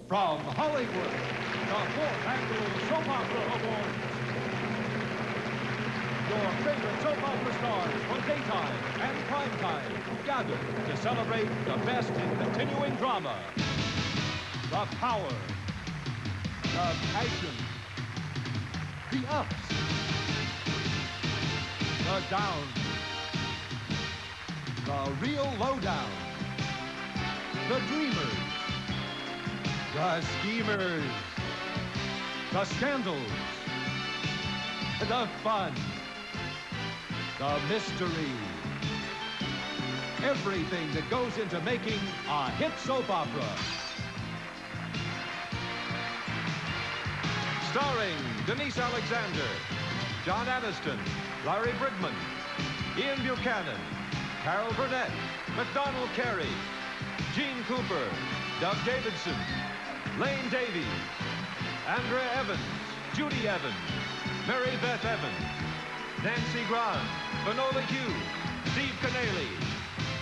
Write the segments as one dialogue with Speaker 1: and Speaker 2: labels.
Speaker 1: From Hollywood, the 4th Annual Soap Opera Awards. Your favorite soap opera stars from daytime and primetime gather to celebrate the best in continuing drama. The power, the passion, the ups, the downs, the real lowdown, the dreamers, the schemers, the scandals, the fun, the mystery. Everything that goes into making a hit soap opera. Starring Denise Alexander, John Aniston, Larry Brigman, Ian Buchanan, Carol Burnett, MacDonald Carey, Gene Cooper, Doug Davidson, Lane Davies, Andrea Evans, Judy Evans, Mary Beth Evans, Nancy Grant, Vanola Hughes, Steve Canary,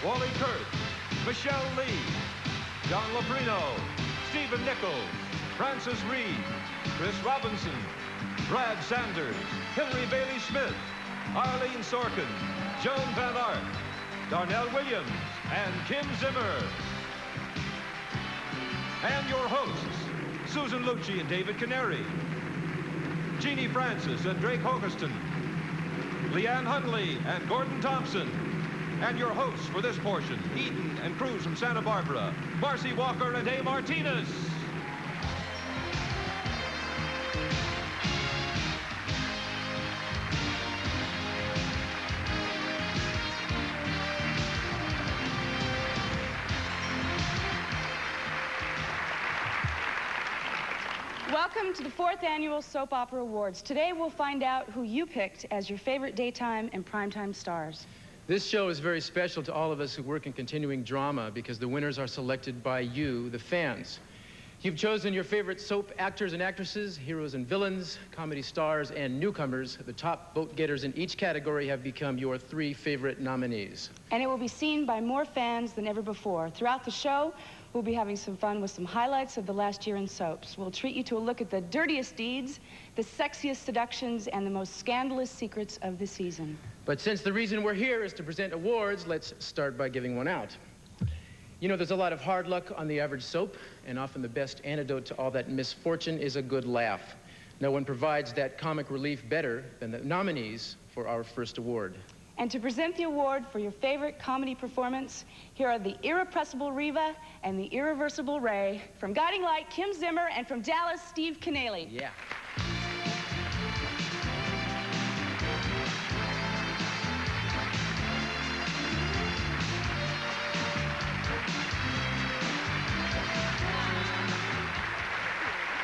Speaker 1: Wally Kurtz, Michelle Lee, John Loprino, Stephen Nichols, Francis Reed, Chris Robinson, Brad Sanders, Hillary Bailey Smith, Arlene Sorkin, Joan Van Ark, Darnell Williams, and Kim Zimmer. And your hosts, Susan Lucci and David Canary, Genie Francis and Drake Hogestyn, Leann Hunley and Gordon Thomson, and your hosts for this portion, Eden and Cruz from Santa Barbara, Marcy Walker and A. Martinez.
Speaker 2: Welcome to the 4th Annual Soap Opera Awards. Today we'll find out who you picked as your favorite daytime and primetime stars.
Speaker 3: This show is very special to all of us who work in continuing drama because the winners are selected by you, the fans. You've chosen your favorite soap actors and actresses, heroes and villains, comedy stars, and newcomers. The top vote getters in each category have become your 3 favorite nominees.
Speaker 2: And it will be seen by more fans than ever before. Throughout the show, we'll be having some fun with some highlights of the last year in soaps. We'll treat you to a look at the dirtiest deeds, the sexiest seductions, and the most scandalous secrets of the season.
Speaker 3: But since the reason we're here is to present awards, let's start by giving one out. You know, there's a lot of hard luck on the average soap, and often the best antidote to all that misfortune is a good laugh. No one provides that comic relief better than the nominees for our first award.
Speaker 2: And to present the award for your favorite comedy performance, here are the irrepressible Reva and the irreversible Ray. From Guiding Light, Kim Zimmer, and from Dallas, Steve Canary.
Speaker 3: Yeah.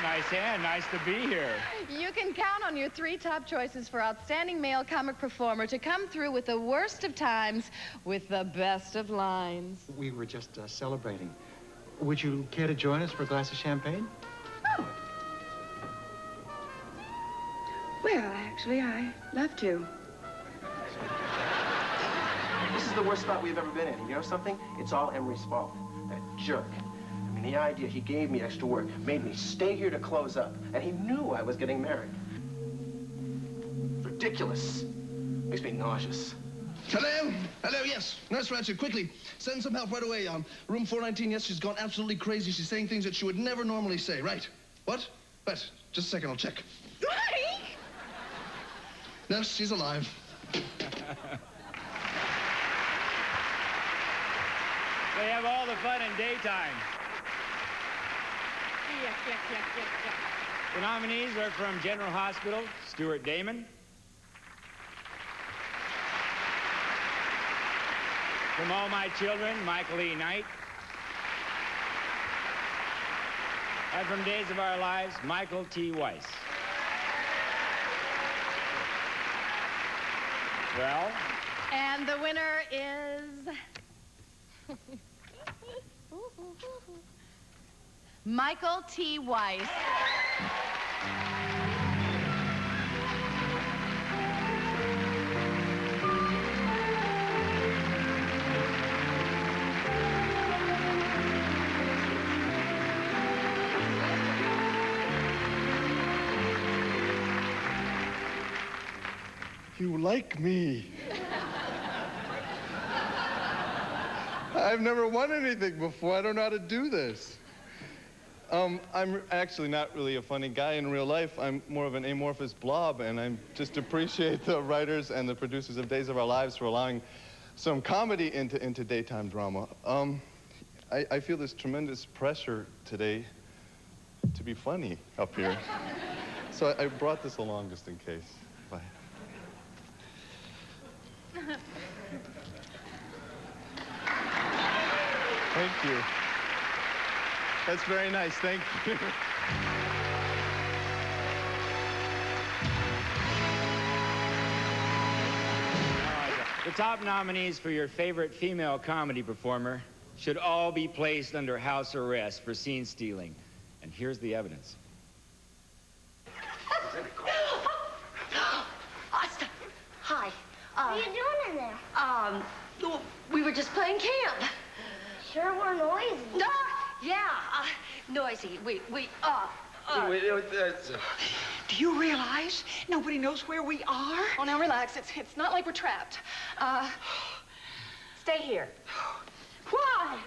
Speaker 4: Nice hand, nice to be here.
Speaker 5: You can count on your 3 top choices for Outstanding Male Comic Performer to come through with the worst of times with the best of lines.
Speaker 6: We were just celebrating. Would you care to join us for a glass of champagne?
Speaker 7: Oh. Well, actually, I'd love to.
Speaker 8: This is the worst spot we've ever been in. You know something? It's all Emery's fault. That jerk. I mean, the idea he gave me extra work made me stay here to close up. And he knew I was getting married. Ridiculous. Makes me nauseous.
Speaker 9: Hello? Hello, yes. Nurse Ratched, quickly. Send some help right away. Room 419, yes, she's gone absolutely crazy. She's saying things that she would never normally say. Right. What? Right. Just a second, I'll check. Nurse, she's alive.
Speaker 4: They have all the fun in daytime. The nominees are from General Hospital, Stuart Damon. From All My Children, Michael E. Knight. And from Days of Our Lives, Michael T. Weiss. Well?
Speaker 5: And the winner is... Michael T. Weiss.
Speaker 9: You like me. I've never won anything before. I don't know how to do this. I'm actually not really a funny guy in real life. I'm more of an amorphous blob, and I just appreciate the writers and the producers of Days of Our Lives for allowing some comedy into daytime drama. I feel this tremendous pressure today to be funny up here. So I brought this along just in case. Bye. Thank you. That's very nice. Thank you.
Speaker 4: The top nominees for your favorite female comedy performer should all be placed under house arrest for scene stealing. And here's the evidence.
Speaker 10: Austin, hi.
Speaker 11: What are you doing in there?
Speaker 10: We were just playing camp.
Speaker 11: Sure were noisy.
Speaker 10: Yeah, noisy.
Speaker 12: Do you realize nobody knows where we are?
Speaker 2: Oh, now relax. It's not like we're trapped. Stay here.
Speaker 12: Why?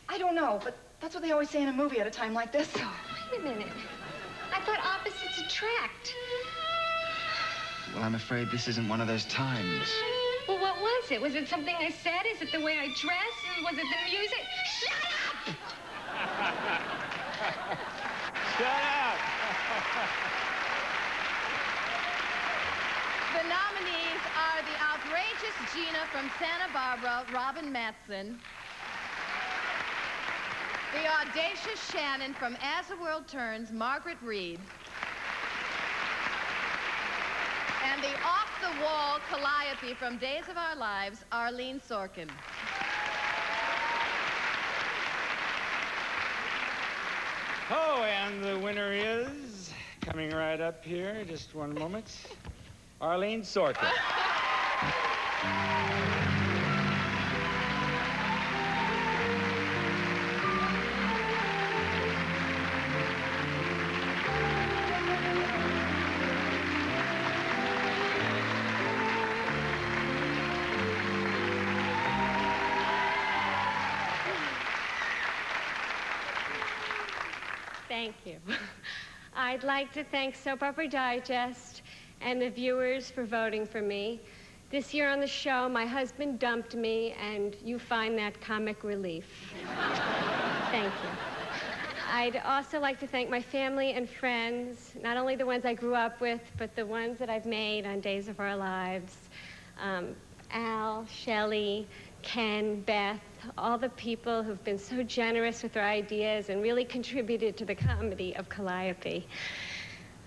Speaker 2: I don't know, but that's what they always say in a movie at a time like this.
Speaker 11: Wait a minute. I thought opposites attract.
Speaker 13: Well, I'm afraid this isn't one of those times.
Speaker 11: Well, what was it? Was it something I said? Is it the way I dress? Was it the music? Shut up!
Speaker 4: Shut up!
Speaker 5: The nominees are the outrageous Gina from Santa Barbara, Robin Mattson. The audacious Shannon from As the World Turns, Margaret Reed. And the off-the-wall Calliope from Days of Our Lives, Arlene Sorkin.
Speaker 4: Oh, and the winner is, coming right up here, just one moment, Arlene Sorkin.
Speaker 11: Thank you. I'd like to thank Soap Opera Digest and the viewers for voting for me. This year on the show, my husband dumped me, and you find that comic relief. Thank you. I'd also like to thank my family and friends, not only the ones I grew up with, but the ones that I've made on Days of Our Lives. Al, Shelley, Ken, Beth, all the people who've been so generous with their ideas and really contributed to the comedy of Calliope.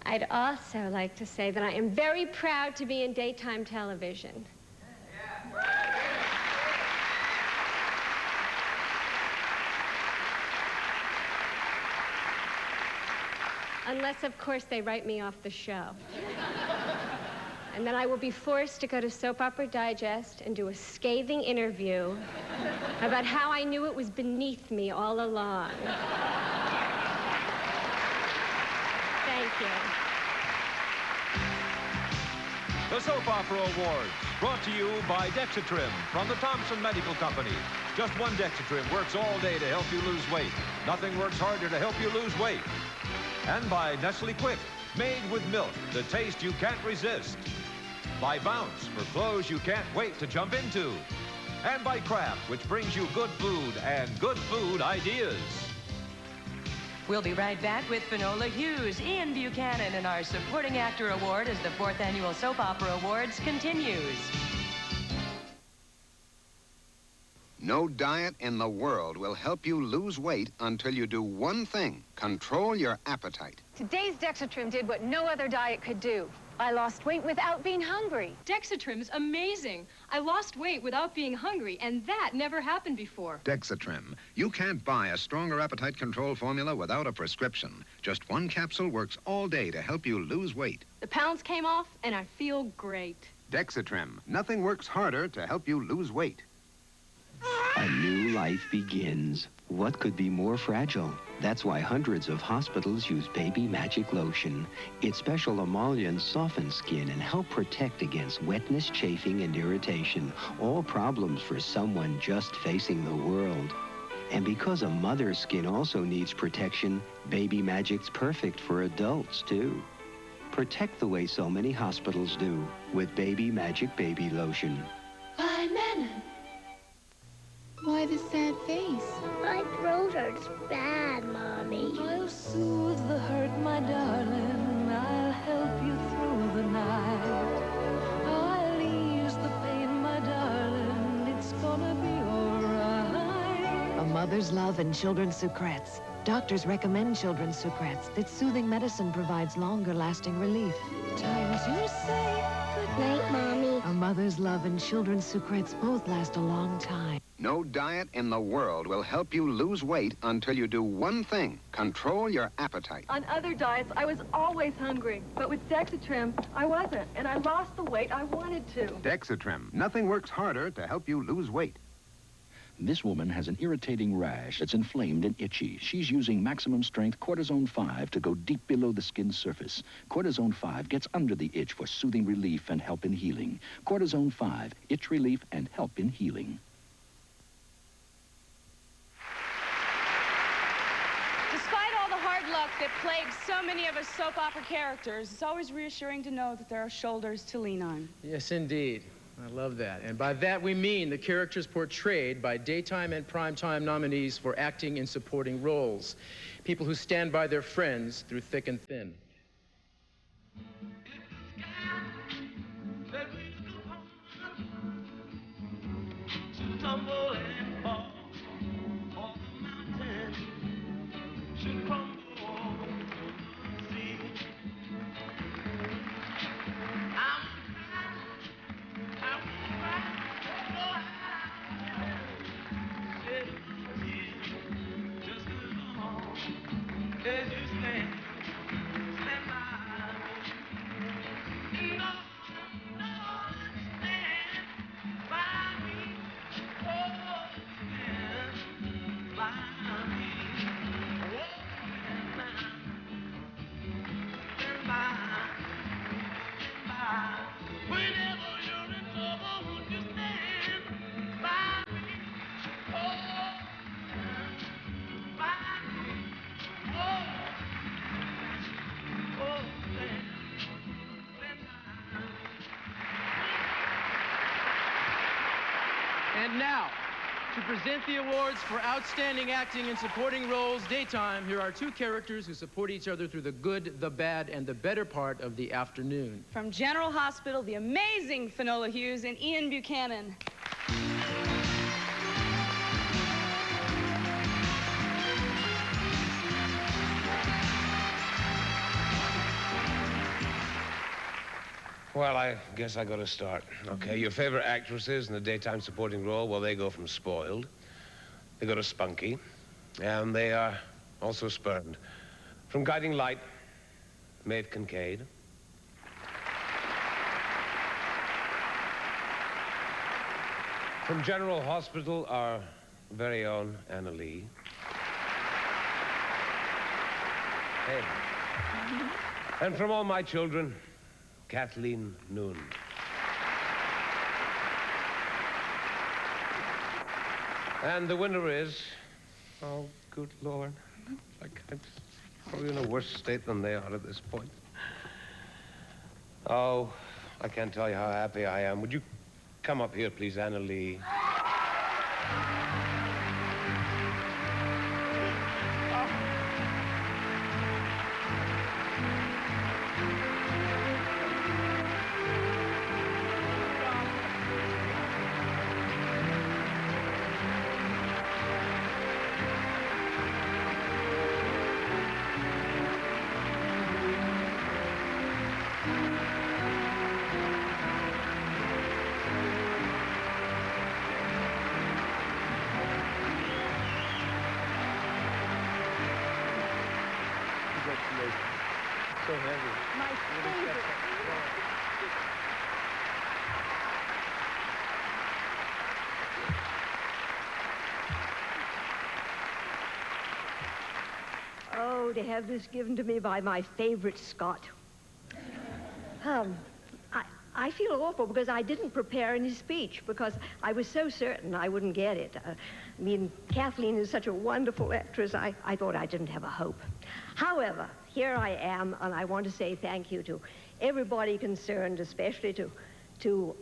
Speaker 11: I'd also like to say that I am very proud to be in daytime television. Unless, of course, they write me off the show. And then I will be forced to go to Soap Opera Digest and do a scathing interview about how I knew it was beneath me all along. Thank you.
Speaker 1: The Soap Opera Awards, brought to you by Dexatrim from the Thomson Medical Company. Just one Dexatrim works all day to help you lose weight. Nothing works harder to help you lose weight. And by Nestle Quick, made with milk, the taste you can't resist. By Bounce, for clothes you can't wait to jump into. And by Kraft, which brings you good food and good food ideas.
Speaker 14: We'll be right back with Finola Hughes, Ian Buchanan, and our Supporting Actor Award as the 4th Annual Soap Opera Awards continues.
Speaker 15: No diet in the world will help you lose weight until you do one thing: control your appetite.
Speaker 16: Today's Dexatrim did what no other diet could do. I lost weight without being hungry.
Speaker 17: Dexatrim's amazing. I lost weight without being hungry, and that never happened before.
Speaker 15: Dexatrim. You can't buy a stronger appetite control formula without a prescription. Just one capsule works all day to help you lose weight.
Speaker 17: The pounds came off, and I feel great.
Speaker 15: Dexatrim. Nothing works harder to help you lose weight.
Speaker 18: A new life begins. What could be more fragile? That's why hundreds of hospitals use Baby Magic Lotion. Its special emollients soften skin and help protect against wetness, chafing, and irritation. All problems for someone just facing the world. And because a mother's skin also needs protection, Baby Magic's perfect for adults, too. Protect the way so many hospitals do with Baby Magic Baby Lotion.
Speaker 19: Why, Nana? Why the sad face?
Speaker 20: My throat hurts bad, Mommy.
Speaker 21: I'll soothe the hurt, my darling. I'll help you through the night. I'll ease the pain, my darling. It's gonna be all right.
Speaker 22: A mother's love and children's secrets. Doctors recommend children's secrets. That soothing medicine provides longer-lasting relief. Times you say good
Speaker 20: night, Mommy.
Speaker 22: A mother's love and children's secrets both last a long time.
Speaker 15: No diet in the world will help you lose weight until you do one thing: control your appetite.
Speaker 17: On other diets, I was always hungry. But with Dexatrim, I wasn't. And I lost the weight I wanted to.
Speaker 15: Dexatrim. Nothing works harder to help you lose weight.
Speaker 23: This woman has an irritating rash that's inflamed and itchy. She's using maximum strength Cortisone 5 to go deep below the skin's surface. Cortisone 5 gets under the itch for soothing relief and help in healing. Cortisone 5, itch relief and help in healing.
Speaker 2: Despite all the hard luck that plagues so many of us soap opera characters, it's always reassuring to know that there are shoulders to lean on.
Speaker 3: Yes, indeed. I love that. And by that we mean the characters portrayed by daytime and primetime nominees for acting in supporting roles. People who stand by their friends through thick and thin. And now, to present the awards for outstanding acting in supporting roles daytime, here are two characters who support each other through the good, the bad, and the better part of the afternoon.
Speaker 2: From General Hospital, the amazing Finola Hughes and Ian Buchanan.
Speaker 24: Well, I guess I got to start. Okay, your favorite actresses in the daytime supporting role, well, they go from spoiled, they go to spunky, and they are also spurned. From Guiding Light, Maeve Kincaid. From General Hospital, our very own Anna Lee. Hey. And from all my children, Kathleen Noon. And the winner is, oh, good Lord. I'm probably in a worse state than they are at this point. Oh, I can't tell you how happy I am. Would you come up here, please, Anna Lee? So heavy.
Speaker 2: My favorite.
Speaker 6: to have this given to me by my favorite Scot. I feel awful because I didn't prepare any speech because I was so certain I wouldn't get it. I mean, Kathleen is such a wonderful actress, I thought I didn't have a hope. However, here I am, and I want to say thank you to everybody concerned, especially to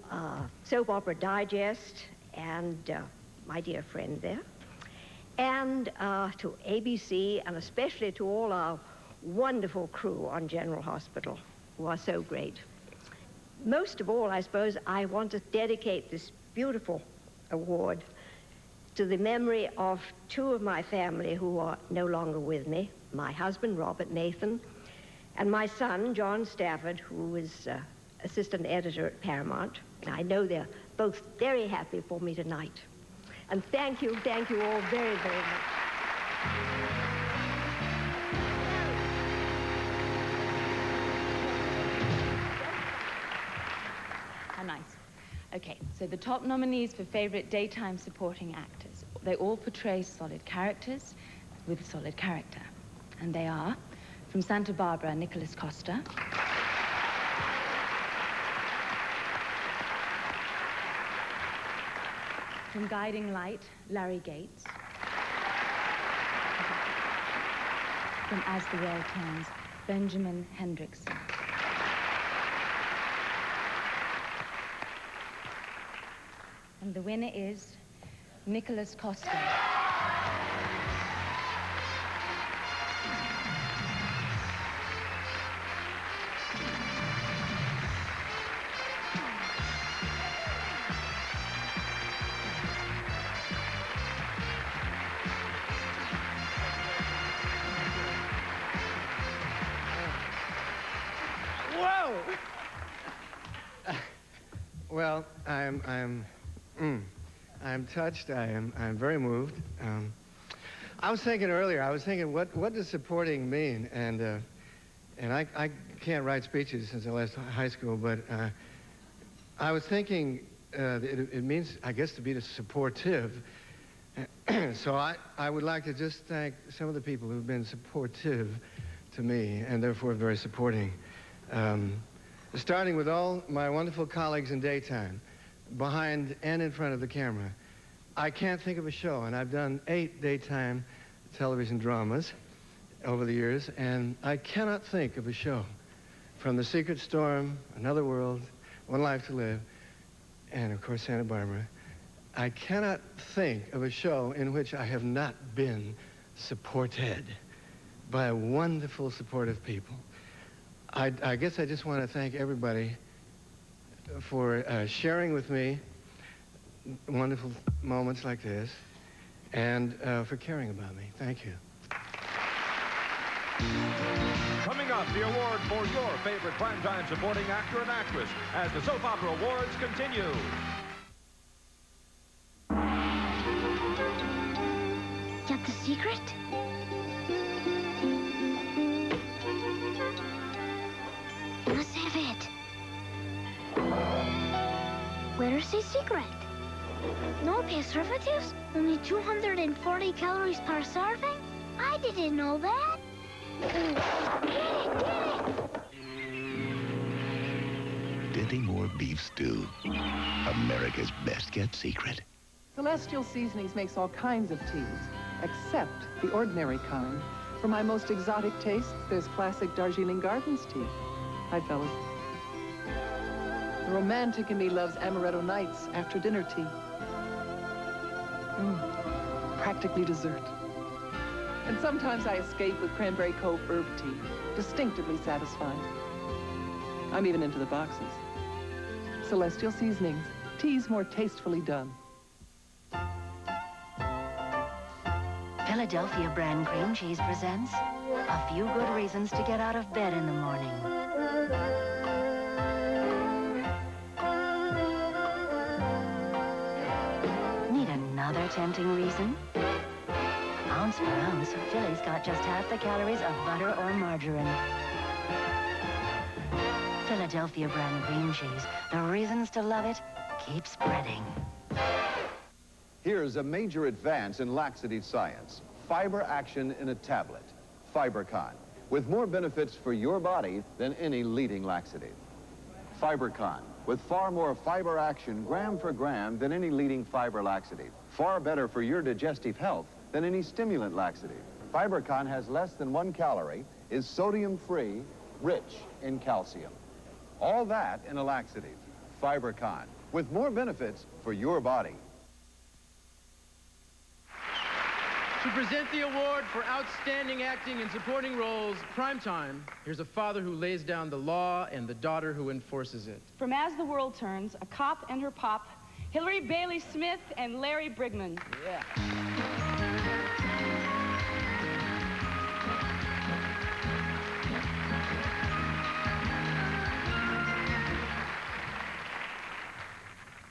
Speaker 6: Soap Opera Digest and my dear friend there, and to ABC, and especially to all our wonderful crew on General Hospital, who are so great. Most of all, I suppose, I want to dedicate this beautiful award to the memory of two of my family who are no longer with me, my husband, Robert Nathan, and my son, John Stafford, who is assistant editor at Paramount. I know they're both very happy for me tonight. And thank you all very, very much.
Speaker 2: How nice. Okay, so the top nominees for favorite daytime supporting actors. They all portray solid characters with solid character. And they are, from Santa Barbara, Nicholas Costa. From Guiding Light, Larry Gates. From As the World Turns, Benjamin Hendrickson. And the winner is Nicholas Costa.
Speaker 7: Whoa! Well, I'm touched. I'm very moved. I was thinking earlier. What does supporting mean? And I can't write speeches since I left high school, but I was thinking it means, I guess, to be supportive. So I would like to just thank some of the people who've been supportive to me and therefore very supporting. Starting with all my wonderful colleagues in daytime, behind and in front of the camera. I can't think of a show, and I've done 8 daytime television dramas over the years, and I cannot think of a show from The Secret Storm, Another World, One Life to Live, and of course Santa Barbara. I cannot think of a show in which I have not been supported by wonderful, supportive people. I guess I just want to thank everybody for sharing with me wonderful moments like this and for caring about me. Thank you.
Speaker 1: Coming up, the award for your favorite primetime supporting actor and actress as the Soap Opera Awards continue.
Speaker 20: Get the secret? Let's have it. Where's the secret? No preservatives? Only 240 calories per serving? I didn't know that. Get it!
Speaker 8: Dinty Moore Beef Stew. America's best kept secret.
Speaker 9: Celestial Seasonings makes all kinds of teas, except the ordinary kind. For my most exotic tastes, there's classic Darjeeling Gardens tea. Hi, fellas. The romantic in me loves amaretto nights after dinner tea. Practically dessert. And sometimes I escape with Cranberry Cove herb tea, distinctively satisfying. I'm even into the boxes. Celestial Seasonings, teas more tastefully done.
Speaker 25: Philadelphia brand cream cheese presents a few good reasons to get out of bed in the morning. Need another tempting reason? Ounce for ounce, Philly's got just half the calories of butter or margarine. Philadelphia brand cream cheese. The reasons to love it keep spreading.
Speaker 26: Here's a major advance in laxity science. Fiber action in a tablet.
Speaker 4: FiberCon, with more benefits for your body than any leading laxative. FiberCon, with far more fiber action gram for gram than any leading fiber laxative. Far better for your digestive health than any stimulant laxative. FiberCon has less than 1 calorie, is sodium-free, rich in calcium. All that in a laxative. FiberCon, with more benefits for your body.
Speaker 3: To present the award for outstanding acting in supporting roles, Primetime, here's a father who lays down the law and the daughter who enforces it.
Speaker 2: From As the World Turns, A Cop and Her Pop, Hillary Bailey Smith and Larry Brigman.
Speaker 3: Yeah.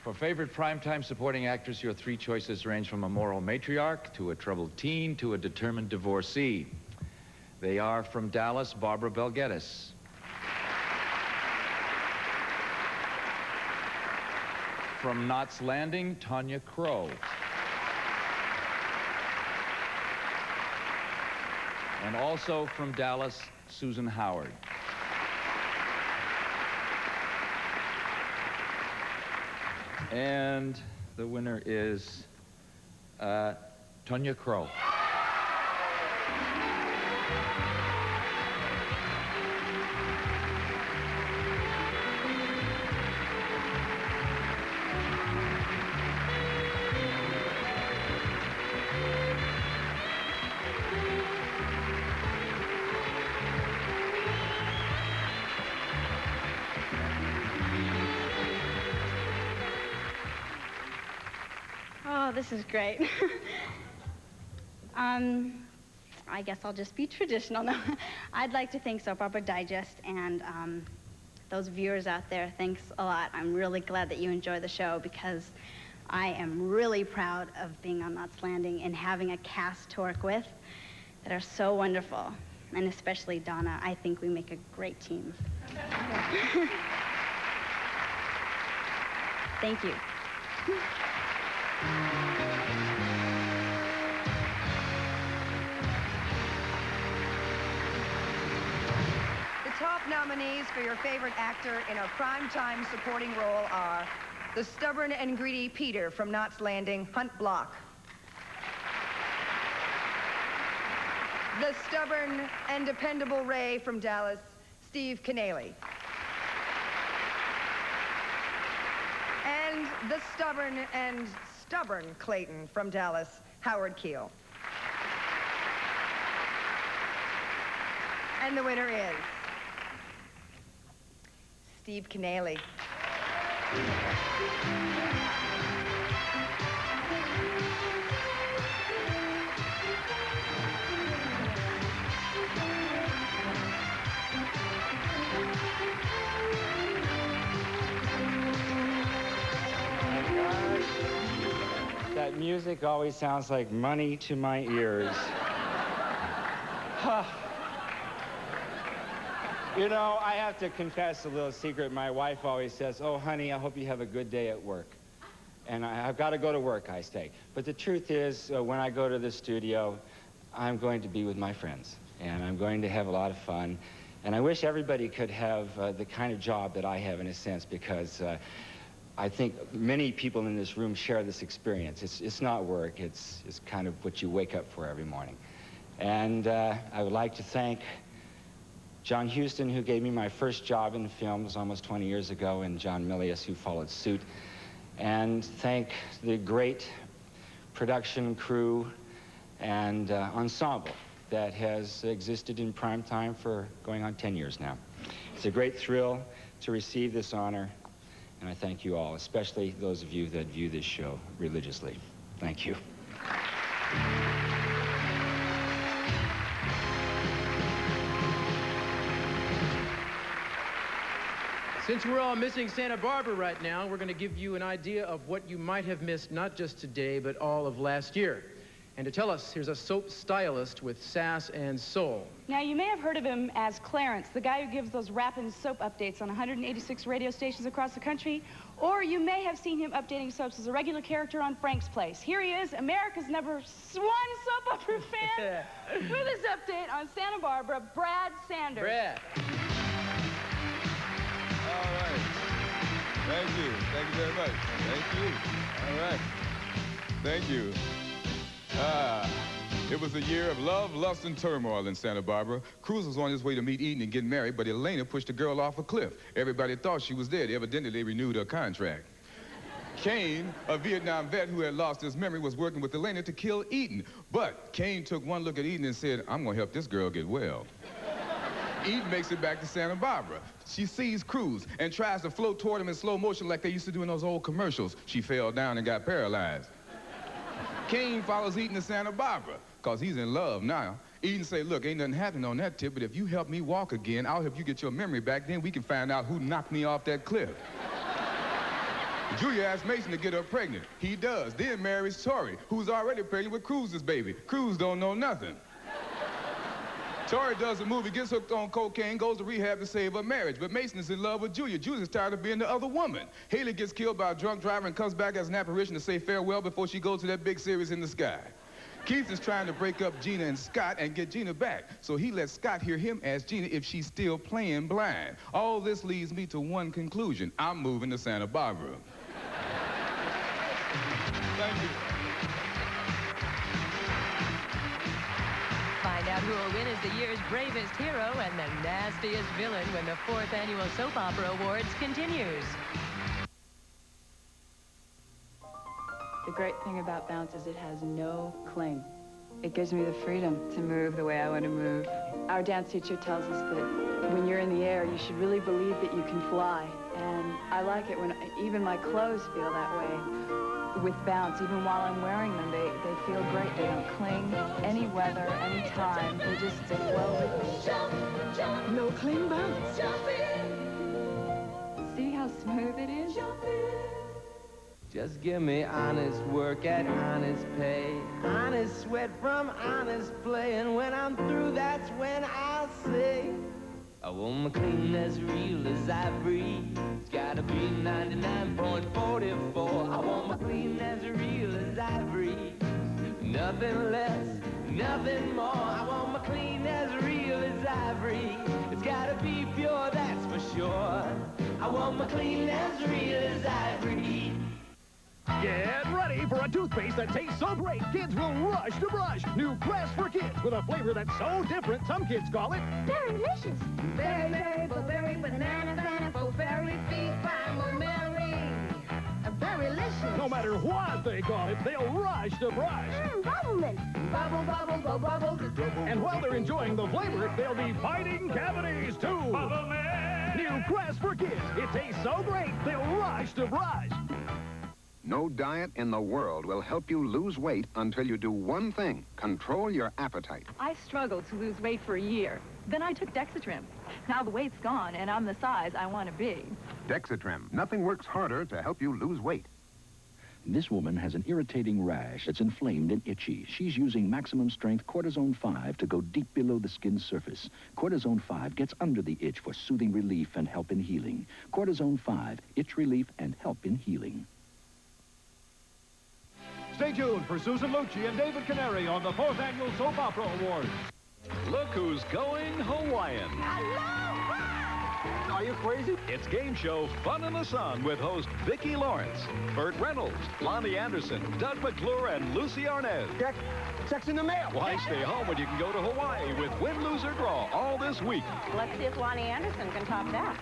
Speaker 5: For favorite primetime supporting actress, your 3 choices range from a moral matriarch to a troubled teen to a determined divorcee. They are from Dallas, Barbara Bel Geddes. From Knots Landing, Tanya Crow. And also from Dallas, Susan Howard. And the winner is Tanya Crow.
Speaker 10: Oh, this is great. I guess I'll just be traditional now. I'd like to thank Soap Opera Digest and those viewers out there. Thanks a lot. I'm really glad that you enjoy the show because I am really proud of being on Knots Landing and having a cast to work with that are so wonderful. And especially Donna. I think we make a great team. Thank you.
Speaker 12: The top nominees for your favorite actor in a primetime supporting role are the stubborn and greedy Peter from Knots Landing, Hunt Block. The stubborn and dependable Ray from Dallas, Steve Canary. And the stubborn and stubborn Clayton from Dallas, Howard Keel. And the winner is Steve Canary.
Speaker 13: That music always sounds like money to my ears. You know, I have to confess a little secret. My wife always says, "Oh, honey, I hope you have a good day at work." And I've got to go to work, I say. But the truth is, when I go to the studio, I'm going to be with my friends. And I'm going to have a lot of fun. And I wish everybody could have the kind of job that I have, in a sense, because I think many people in this room share this experience. It's not work. It's kind of what you wake up for every morning. And I would like to thank John Huston, who gave me my first job in films almost 20 years ago, and John Milius, who followed suit. And thank the great production crew and ensemble that has existed in primetime for going on 10 years now. It's a great thrill to receive this honor, and I thank you all, especially those of you that view this show religiously. Thank you.
Speaker 3: Since we're all missing Santa Barbara right now, we're going to give you an idea of what you might have missed, not just today, but all of last year. And to tell us, here's a soap stylist with sass and soul.
Speaker 2: Now, you may have heard of him as Clarence, the guy who gives those rapping soap updates on 186 radio stations across the country, Or you may have seen him updating soaps as a regular character on Frank's Place. Here he is, America's #1 soap opera fan, with his update on Santa Barbara, Brad Sanders.
Speaker 11: Brad. All right. Thank you. Thank you very much. Thank you. All right. Thank you. It was a year of love, lust, and turmoil in Santa Barbara. Cruz was on his way to meet Eden and get married, but Elena pushed the girl off a cliff. Everybody thought she was dead. Evidently, they renewed her contract. Kane, a Vietnam vet who had lost his memory, was working with Elena to kill Eden. But Kane took one look at Eden and said, I'm going to help this girl get well. Eden makes it back to Santa Barbara. She sees Cruz and tries to float toward him in slow motion like they used to do in those old commercials. She fell down and got paralyzed. Kane follows Eden to Santa Barbara, because he's in love now. Eden say, look, ain't nothing happening on that tip, but if you help me walk again, I'll help you get your memory back, then we can find out who knocked me off that cliff. Julia asks Mason to get her pregnant. He does. Then marries Tori, who's already pregnant with Cruz's baby. Cruz don't know nothing. Tori does a movie, gets hooked on cocaine, goes to rehab to save her marriage. But Mason is in love with Julia. Julia's tired of being the other woman. Haley gets killed by a drunk driver and comes back as an apparition to say farewell before she goes to that big series in the sky. Keith is trying to break up Gina and Scott and get Gina back. So he lets Scott hear him ask Gina if she's still playing blind. All this leads me to one conclusion. I'm moving to Santa Barbara. Thank you.
Speaker 14: Find out who will win as the year's bravest hero and the nastiest villain when the 4th Annual Soap Opera Awards continues.
Speaker 2: The great thing about Bounce is it has no cling. It gives me the freedom to move the way I want to move. Our dance teacher tells us that when you're in the air, you should really believe that you can fly. And I like it when even my clothes feel that way. With Bounce, even while I'm wearing them, they feel great. They don't cling any weather, any time. They flow with me. Jump, jump. No cling Bounce. Jump in. See how smooth it is? Jump in.
Speaker 16: Just give me honest work at honest pay, honest sweat from honest play, and when I'm through, that's when I'll say, I want my clean as real as ivory. It's gotta be 99.44. I want my clean as real as ivory. Nothing less, nothing more. I want my clean as real as ivory. It's gotta be pure, that's for sure. I want my clean as real as ivory.
Speaker 18: Get ready for a toothpaste that tastes so great, kids will rush to brush. New Crest for Kids with a flavor that's so different, some kids call it
Speaker 20: Berry-licious.
Speaker 19: Berry, berry, berry, banana, banana, berry, feet, primal, Mary. Berry-licious.
Speaker 18: No matter what they call it, they'll rush to brush.
Speaker 20: Bubblemint.
Speaker 19: Bubble, bubble, bubble, bubble.
Speaker 18: And while they're enjoying the flavor, they'll be fighting cavities, too. Bubblemint. New Crest for Kids. It tastes so great, they'll rush to brush.
Speaker 15: No diet in the world will help you lose weight until you do one thing: control your appetite.
Speaker 26: I struggled to lose weight for a year. Then I took Dexatrim. Now the weight's gone, and I'm the size I want to be.
Speaker 15: Dexatrim. Nothing works harder to help you lose weight.
Speaker 23: This woman has an irritating rash that's inflamed and itchy. She's using maximum strength cortisone 5 to go deep below the skin's surface. Cortisone 5 gets under the itch for soothing relief and help in healing. Cortisone 5, itch relief and help in healing.
Speaker 27: Stay tuned for Susan Lucci and David Canary on the 4th Annual Soap Opera Awards.
Speaker 28: Look who's going Hawaiian.
Speaker 27: Are you crazy?
Speaker 28: It's game show Fun in the Sun with host Vicki Lawrence, Burt Reynolds, Lonnie Anderson, Doug McClure, and Lucy Arnaz.
Speaker 27: Check's in the mail.
Speaker 28: Why stay home when you can go to Hawaii with Win, Lose, or Draw all this week?
Speaker 29: Let's see if Lonnie Anderson can top that.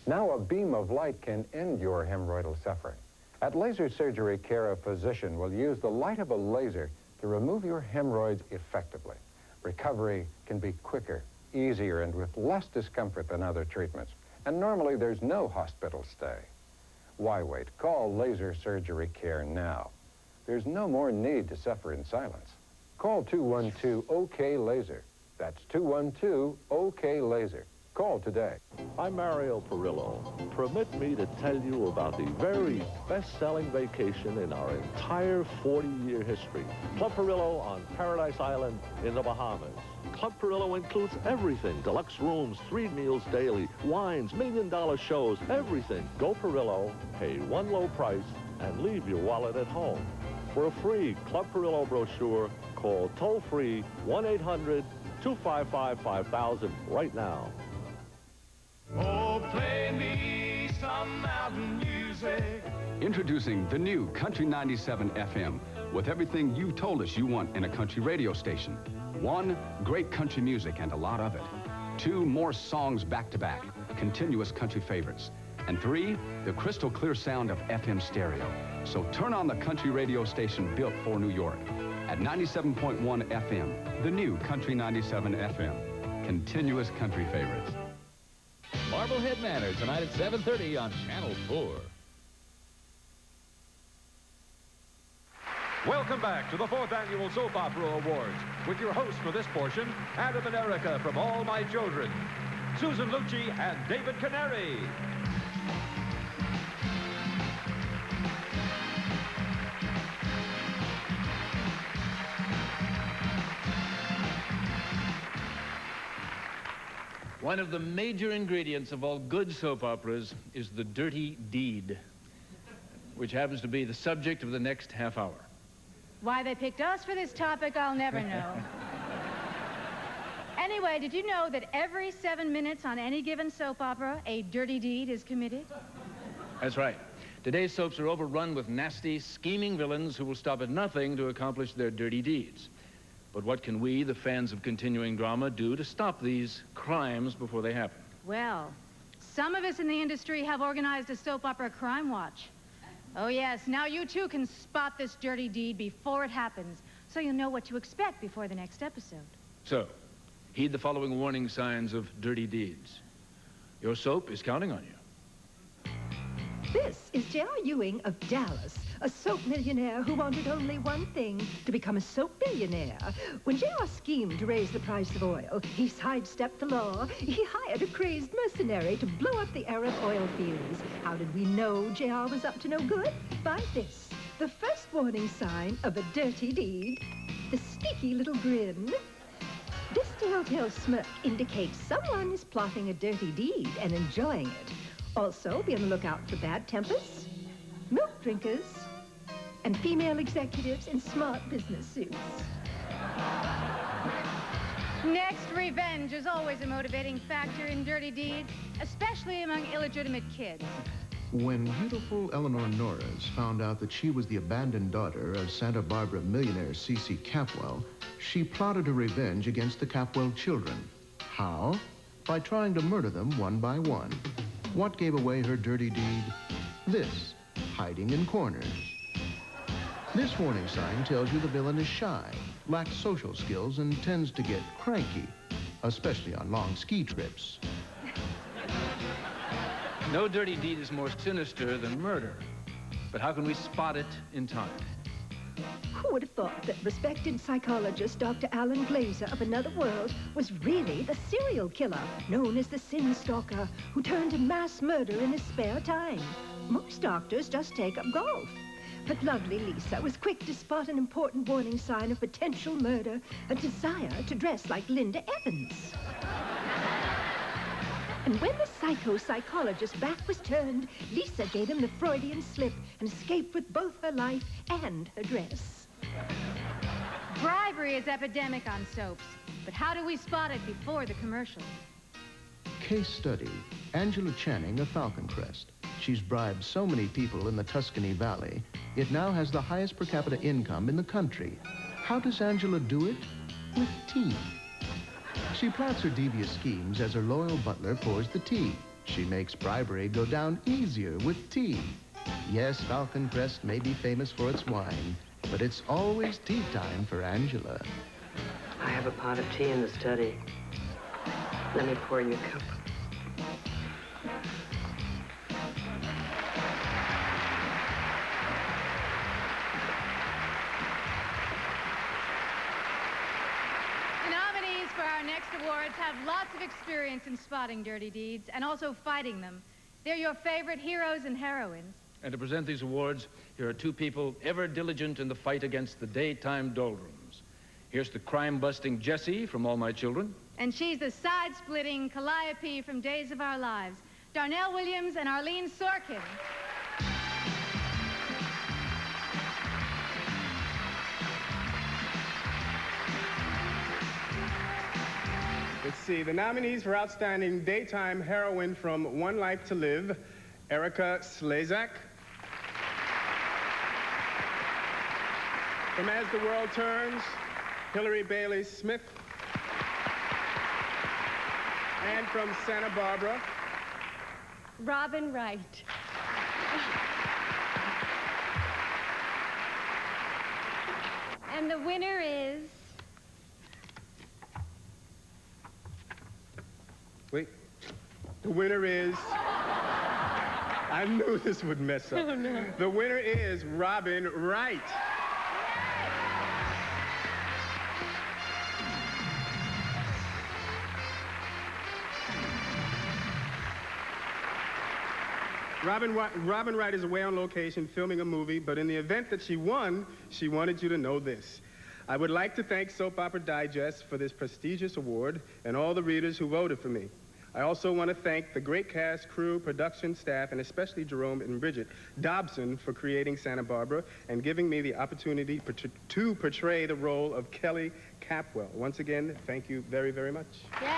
Speaker 30: Now a beam of light can end your hemorrhoidal suffering. At Laser Surgery Care, a physician will use the light of a laser to remove your hemorrhoids effectively. Recovery can be quicker, easier, and with less discomfort than other treatments. And normally there's no hospital stay. Why wait? Call Laser Surgery Care now. There's no more need to suffer in silence. Call 212-OK-LASER. That's 212-OK-LASER. Call today.
Speaker 31: I'm Mario Perillo. Permit me to tell you about the very best-selling vacation in our entire 40-year history. Club Perillo on Paradise Island in the Bahamas. Club Perillo includes everything. Deluxe rooms, 3 meals daily, wines, $1 million shows, everything. Go Perillo, pay one low price, and leave your wallet at home. For a free Club Perillo brochure, call toll-free 1-800-255-5000 right now.
Speaker 28: Oh, play me some mountain music.
Speaker 1: Introducing the new Country 97 FM with everything you've told us you want in a country radio station. 1, great country music and a lot of it. 2, more songs back to back, continuous country favorites. And 3, the crystal clear sound of FM stereo. So turn on the country radio station built for New York. At 97.1 FM, the new Country 97 FM. Continuous country favorites.
Speaker 28: Marblehead Manor tonight at 7:30 on Channel 4. Welcome back to the 4th Annual Soap Opera Awards with your hosts for this portion, Adam and Erica from All My Children, Susan Lucci and David Canary.
Speaker 3: One of the major ingredients of all good soap operas is the dirty deed, which happens to be the subject of the next half hour.
Speaker 4: Why they picked us for this topic, I'll never know. Anyway, did you know that every 7 minutes on any given soap opera, a dirty deed is committed?
Speaker 3: That's right. Today's soaps are overrun with nasty, scheming villains who will stop at nothing to accomplish their dirty deeds. But what can we, the fans of continuing drama, do to stop these crimes before they happen?
Speaker 4: Well, some of us in the industry have organized a soap opera crime watch. Oh, yes, now you too can spot this dirty deed before it happens, so you'll know what to expect before the next episode.
Speaker 3: So, heed the following warning signs of dirty deeds. Your soap is counting on you.
Speaker 6: This is J.R. Ewing of Dallas, a soap millionaire who wanted only one thing, to become a soap billionaire. When J.R. schemed to raise the price of oil, he sidestepped the law. He hired a crazed mercenary to blow up the Arab oil fields. How did we know J.R. was up to no good? By this, the first warning sign of a dirty deed, the sneaky little grin. This telltale smirk indicates someone is plotting a dirty deed and enjoying it. Also, be on the lookout for bad tempers, milk drinkers, and female executives in smart business suits.
Speaker 4: Next, revenge is always a motivating factor in dirty deeds, especially among illegitimate kids.
Speaker 7: When beautiful Eleanor Norris found out that she was the abandoned daughter of Santa Barbara millionaire C.C. Capwell, she plotted a revenge against the Capwell children. How? By trying to murder them one by one. What gave away her dirty deed? This, hiding in corners. This warning sign tells you the villain is shy, lacks social skills, and tends to get cranky, especially on long ski trips.
Speaker 3: No dirty deed is more sinister than murder. But how can we spot it in time?
Speaker 6: Who would have thought that respected psychologist Dr. Alan Glazer of Another World was really the serial killer known as the Sin Stalker, who turned to mass murder in his spare time? Most doctors just take up golf. But lovely Lisa was quick to spot an important warning sign of potential murder, a desire to dress like Linda Evans. And when the psychologist's back was turned, Lisa gave him the Freudian slip and escaped with both her life and her dress.
Speaker 4: Bribery is epidemic on soaps, but how do we spot it before the commercial?
Speaker 7: Case study, Angela Channing of Falcon Crest. She's bribed so many people in the Tuscany Valley, it now has the highest per capita income in the country. How does Angela do it? With tea. She plots her devious schemes as her loyal butler pours the tea. She makes bribery go down easier with tea. Yes, Falcon Crest may be famous for its wine, but it's always tea time for Angela.
Speaker 8: I have a pot of tea in the study. Let me pour you a cup.
Speaker 4: Awards have lots of experience in spotting dirty deeds and also fighting them. They're your favorite heroes and heroines.
Speaker 3: And to present these awards, here are two people ever diligent in the fight against the daytime doldrums.
Speaker 5: Here's the crime-busting Jessie from All My Children.
Speaker 4: And she's the side-splitting Calliope from Days of Our Lives. Darnell Williams and Arlene Sorkin.
Speaker 9: Let's see, the nominees for Outstanding Daytime Heroine from One Life to Live, Erica Slezak. From As the World Turns, Hillary Bailey Smith. And from Santa Barbara,
Speaker 10: Robin Wright. And the winner is...
Speaker 9: Wait, the winner is... I knew this would mess up.
Speaker 10: Oh, no.
Speaker 9: The winner is Robin Wright. Robin Wright is away on location filming a movie, but in the event that she won, she wanted you to know this. I would like to thank Soap Opera Digest for this prestigious award and all the readers who voted for me. I also want to thank the great cast, crew, production staff, and especially Jerome and Bridget Dobson for creating Santa Barbara and giving me the opportunity to portray the role of Kelly Capwell. Once again, thank you very, very much.
Speaker 10: Yay.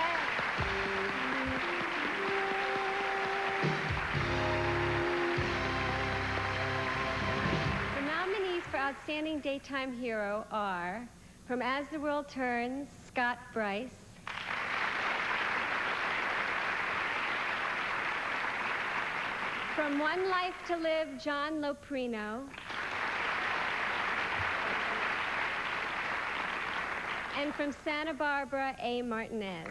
Speaker 10: Outstanding Daytime Hero are, from As the World Turns, Scott Bryce. From One Life to Live, John Loprino. And from Santa Barbara, A. Martinez.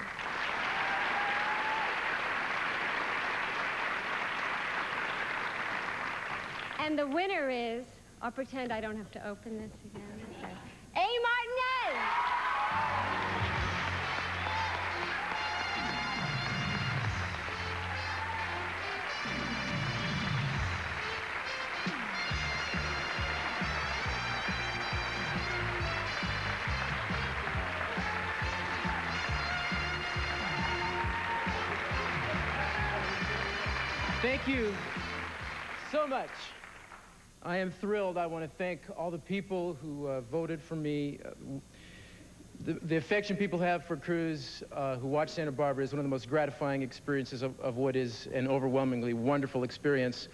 Speaker 10: And the winner is... I'll pretend I don't have to open this again. Okay. A. Martinez!
Speaker 3: Thank you so much. I am thrilled. I want to thank all the people who voted for me. The affection people have for Cruz, who watch Santa Barbara, is one of the most gratifying experiences of what is an overwhelmingly wonderful experience.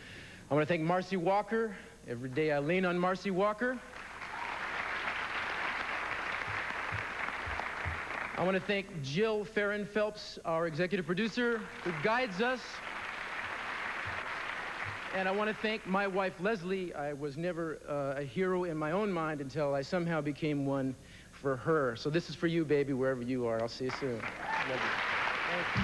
Speaker 3: I want to thank Marcy Walker. Every day I lean on Marcy Walker. I want to thank Jill Farron Phelps, our executive producer, who guides us. And I want to thank my wife, Leslie. I was never a hero in my own mind until I somehow became one for her. So this is for you, baby, wherever you are. I'll see you soon. Love you. Thank you.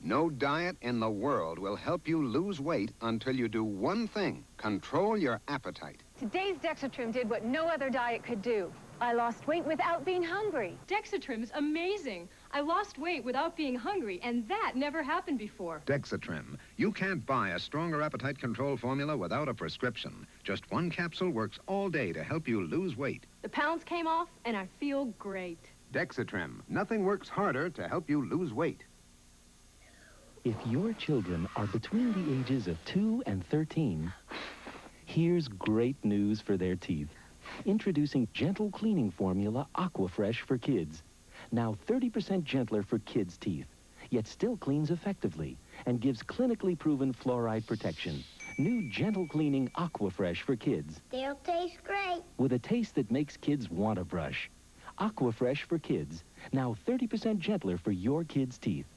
Speaker 15: No diet in the world will help you lose weight until you do one thing: control your appetite.
Speaker 26: Today's Dexatrim did what no other diet could do. I lost weight without being hungry.
Speaker 11: Dexatrim is amazing. I lost weight without being hungry, and that never happened before.
Speaker 15: Dexatrim. You can't buy a stronger appetite control formula without a prescription. Just one capsule works all day to help you lose weight.
Speaker 11: The pounds came off, and I feel great.
Speaker 15: Dexatrim. Nothing works harder to help you lose weight.
Speaker 12: If your children are between the ages of 2 and 13, here's great news for their teeth. Introducing gentle cleaning formula Aquafresh for kids. Now 30% gentler for kids' teeth, yet still cleans effectively and gives clinically proven fluoride protection. New gentle cleaning Aquafresh for kids.
Speaker 20: Still tastes great.
Speaker 12: With a taste that makes kids want to brush. Aquafresh for kids. Now 30% gentler for your kids' teeth.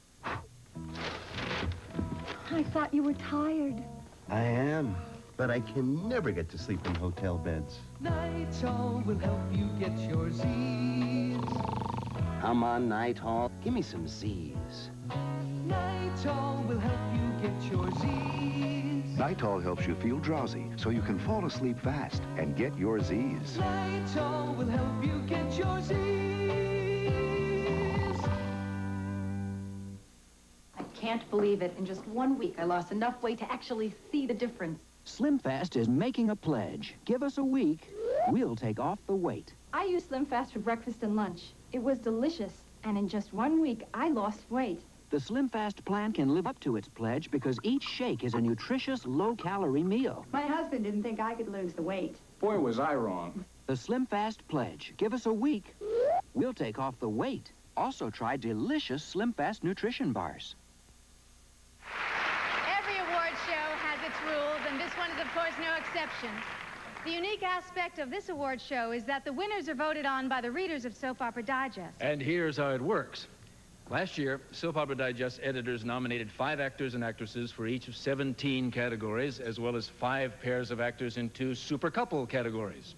Speaker 26: I thought you were tired.
Speaker 13: I am, but I can never get to sleep in hotel beds.
Speaker 16: Nitol will help you get your Z's.
Speaker 17: Come on, Nitol. Give me some Z's.
Speaker 16: Nitol will help you get your Z's.
Speaker 21: Nitol helps you feel drowsy so you can fall asleep fast and get your Z's.
Speaker 16: Nitol will help you get your Z's.
Speaker 26: I can't believe it. In just 1 week, I lost enough weight to actually see the difference.
Speaker 2: SlimFast is making a pledge. Give us a week, we'll take off the weight.
Speaker 11: I used SlimFast for breakfast and lunch. It was delicious, and in just 1 week, I lost weight.
Speaker 2: The SlimFast plan can live up to its pledge because each shake is a nutritious, low-calorie meal.
Speaker 11: My husband didn't think I could lose the weight.
Speaker 5: Boy, was I wrong.
Speaker 2: The SlimFast pledge. Give us a week, we'll take off the weight. Also try delicious SlimFast nutrition bars.
Speaker 4: Every award show has its rules, and this one is, of course, no exception. The unique aspect of this award show is that the winners are voted on by the readers of Soap Opera Digest.
Speaker 5: And here's how it works. Last year, Soap Opera Digest editors nominated 5 actors and actresses for each of 17 categories, as well as 5 pairs of actors in 2 super couple categories.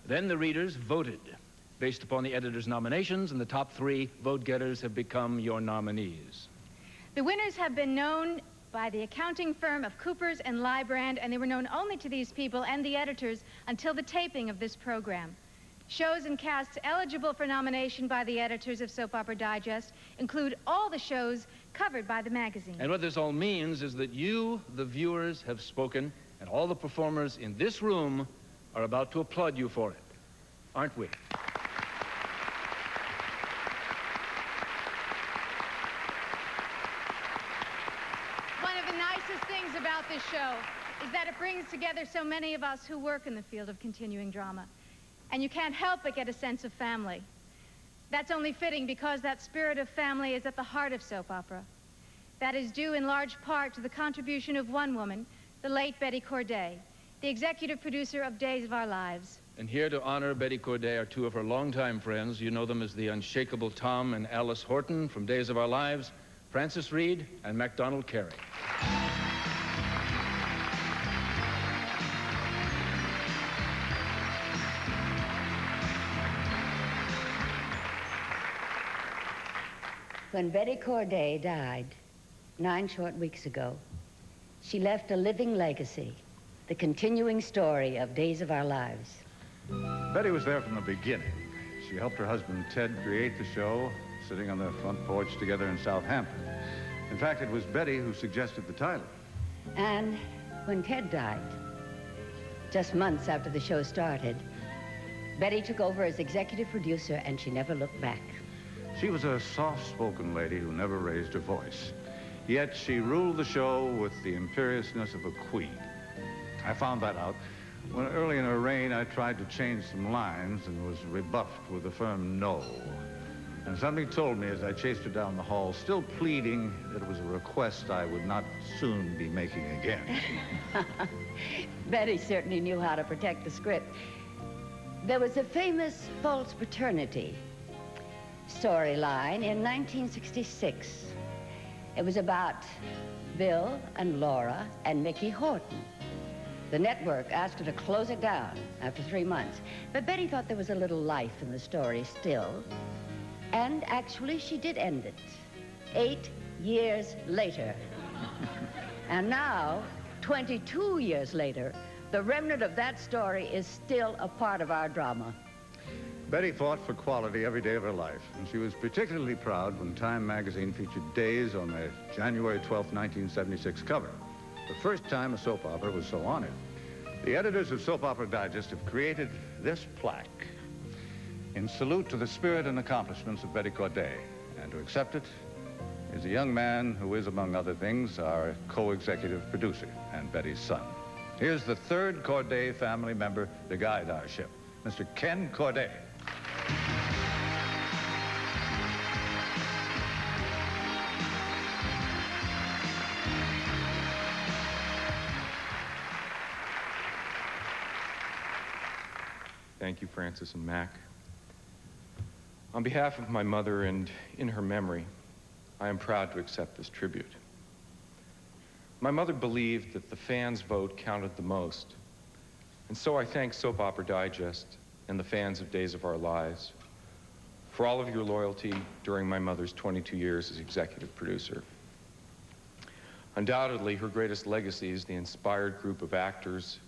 Speaker 5: Then the readers voted. Based upon the editors' nominations, and the top 3 vote-getters have become your nominees.
Speaker 4: The winners have been known by the accounting firm of Coopers and Lybrand, and they were known only to these people and the editors until the taping of this program. Shows and casts eligible for nomination by the editors of Soap Opera Digest include all the shows covered by the magazine.
Speaker 5: And what this all means is that you, the viewers, have spoken, and all the performers in this room are about to applaud you for it. Aren't we?
Speaker 4: One of the nicest things about this show is that it brings together so many of us who work in the field of continuing drama. And you can't help but get a sense of family. That's only fitting because that spirit of family is at the heart of soap opera. That is due in large part to the contribution of one woman, the late Betty Corday, the executive producer of Days of Our Lives.
Speaker 5: And here to honor Betty Corday are 2 of her longtime friends. You know them as the unshakable Tom and Alice Horton from Days of Our Lives, Francis Reed and MacDonald Carey.
Speaker 14: When Betty Corday died 9 short weeks ago, she left a living legacy, the continuing story of Days of Our Lives.
Speaker 18: Betty was there from the beginning. She helped her husband, Ted, create the show, sitting on the front porch together in Southampton. In fact, it was Betty who suggested the title.
Speaker 14: And when Ted died, just months after the show started, Betty took over as executive producer, and she never looked back.
Speaker 18: She was a soft-spoken lady who never raised her voice. Yet she ruled the show with the imperiousness of a queen. I found that out when early in her reign I tried to change some lines and was rebuffed with a firm no. And something told me as I chased her down the hall, still pleading that it was a request I would not soon be making again.
Speaker 14: Betty certainly knew how to protect the script. There was a famous false paternity storyline in 1966. It was about Bill and Laura and Mickey Horton. The network asked her to close it down after 3 months, but Betty thought there was a little life in the story still, and actually she did end it 8 years later. And now, 22 years later, the remnant of that story is still a part of our drama.
Speaker 18: Betty fought for quality every day of her life, and she was particularly proud when Time magazine featured Days on their January 12, 1976 cover. The first time a soap opera was so honored. The editors of Soap Opera Digest have created this plaque in salute to the spirit and accomplishments of Betty Corday. And to accept it is a young man who is, among other things, our co-executive producer and Betty's son. Here's the 3rd Corday family member to guide our ship, Mr. Ken Corday.
Speaker 19: Thank you, Francis and Mac. On behalf of my mother and in her memory, I am proud to accept this tribute. My mother believed that the fans' vote counted the most, and so I thank Soap Opera Digest and the fans of Days of Our Lives for all of your loyalty during my mother's 22 years as executive producer. Undoubtedly, her greatest legacy is the inspired group of actors,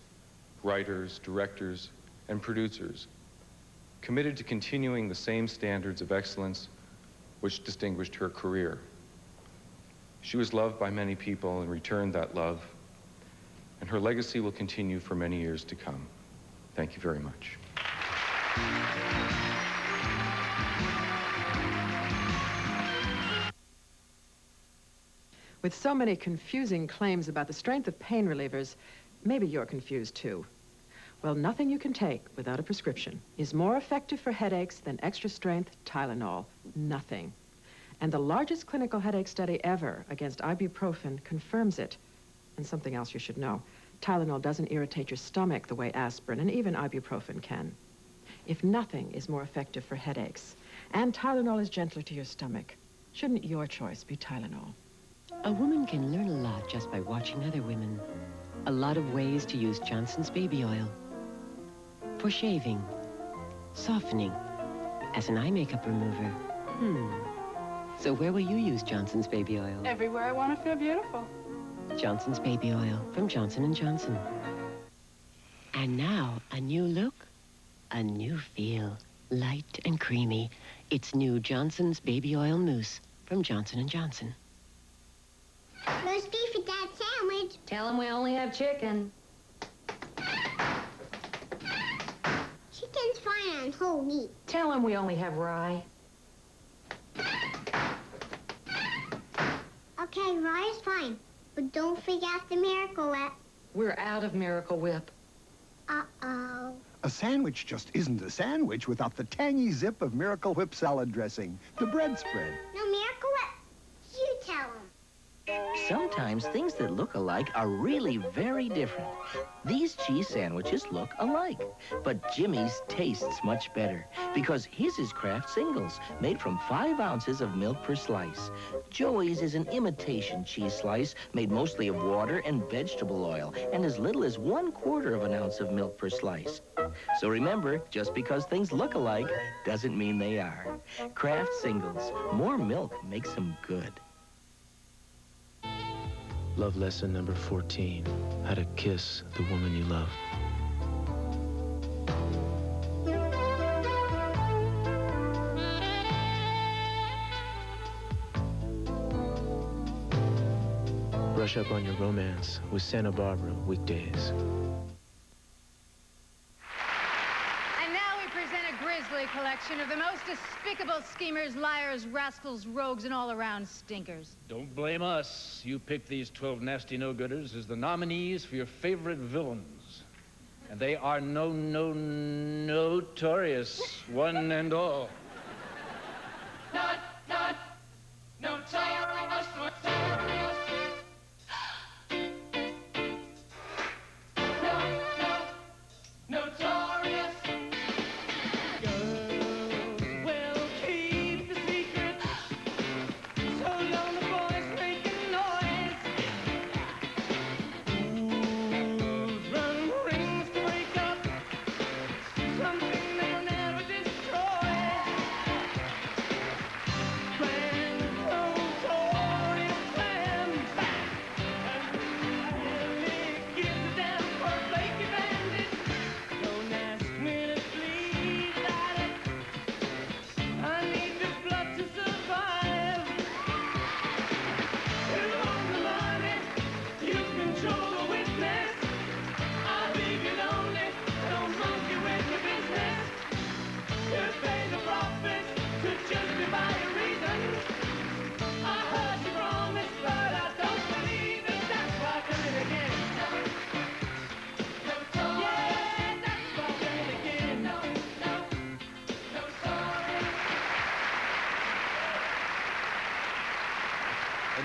Speaker 19: writers, directors, and producers committed to continuing the same standards of excellence which distinguished her career. She was loved by many people and returned that love, and her legacy will continue for many years to come. Thank you very much.
Speaker 1: With so many confusing claims about the strength of pain relievers, maybe you're confused too. Well, nothing you can take without a prescription is more effective for headaches than extra-strength Tylenol. Nothing. And the largest clinical headache study ever against ibuprofen confirms it. And something else you should know. Tylenol doesn't irritate your stomach the way aspirin and even ibuprofen can. If nothing is more effective for headaches, and Tylenol is gentler to your stomach, shouldn't your choice be Tylenol?
Speaker 6: A woman can learn a lot just by watching other women. A lot of ways to use Johnson's baby oil. For shaving, softening, as an eye makeup remover. So where will you use Johnson's baby oil?
Speaker 22: Everywhere I want to feel beautiful.
Speaker 6: Johnson's baby oil from Johnson & Johnson. And now, a new look, a new feel. Light and creamy. It's new Johnson's baby oil mousse from Johnson & Johnson.
Speaker 20: Roast beef with that sandwich.
Speaker 14: Tell them we only have chicken.
Speaker 20: Chicken's fine on whole meat.
Speaker 14: Tell them we only have rye.
Speaker 20: Okay, rye is fine. But don't forget the Miracle Whip.
Speaker 14: We're out of Miracle Whip.
Speaker 20: Uh-oh.
Speaker 23: A sandwich just isn't a sandwich without the tangy zip of Miracle Whip salad dressing, the bread spread.
Speaker 20: No Miracle Whip. You tell them.
Speaker 24: Sometimes things that look alike are really very different. These cheese sandwiches look alike, but Jimmy's tastes much better because his is Kraft Singles, made from 5 ounces of milk per slice. Joey's is an imitation cheese slice made mostly of water and vegetable oil and as little as 1/4 ounce of milk per slice. So remember, just because things look alike doesn't mean they are. Kraft Singles, more milk makes them good.
Speaker 25: Love lesson number 14, how to kiss the woman you love. Brush up on your romance with Santa Barbara weekdays.
Speaker 4: Collection of the most despicable schemers, liars, rascals, rogues, and all-around stinkers.
Speaker 5: Don't blame us. You picked these 12 nasty no-gooders as the nominees for your favorite villains. And they are notorious, one and all.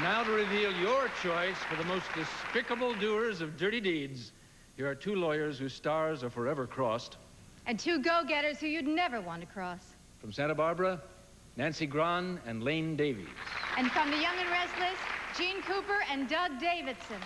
Speaker 5: Now to reveal your choice for the most despicable doers of dirty deeds, here are 2 lawyers whose stars are forever crossed.
Speaker 4: And 2 go-getters who you'd never want to cross.
Speaker 5: From Santa Barbara, Nancy Grahn and Leann Davies.
Speaker 4: And from the Young and Restless, Gene Cooper and Doug Davidson.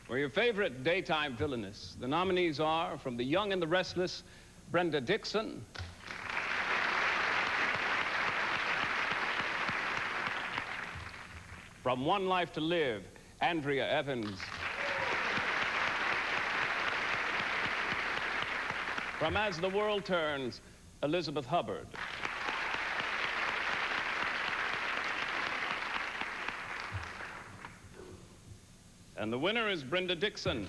Speaker 27: For your favorite daytime villainess, the nominees are, from The Young and the Restless, Brenda Dixon. From One Life to Live, Andrea Evans. From As the World Turns, Elizabeth Hubbard. And the winner is Brenda Dixon.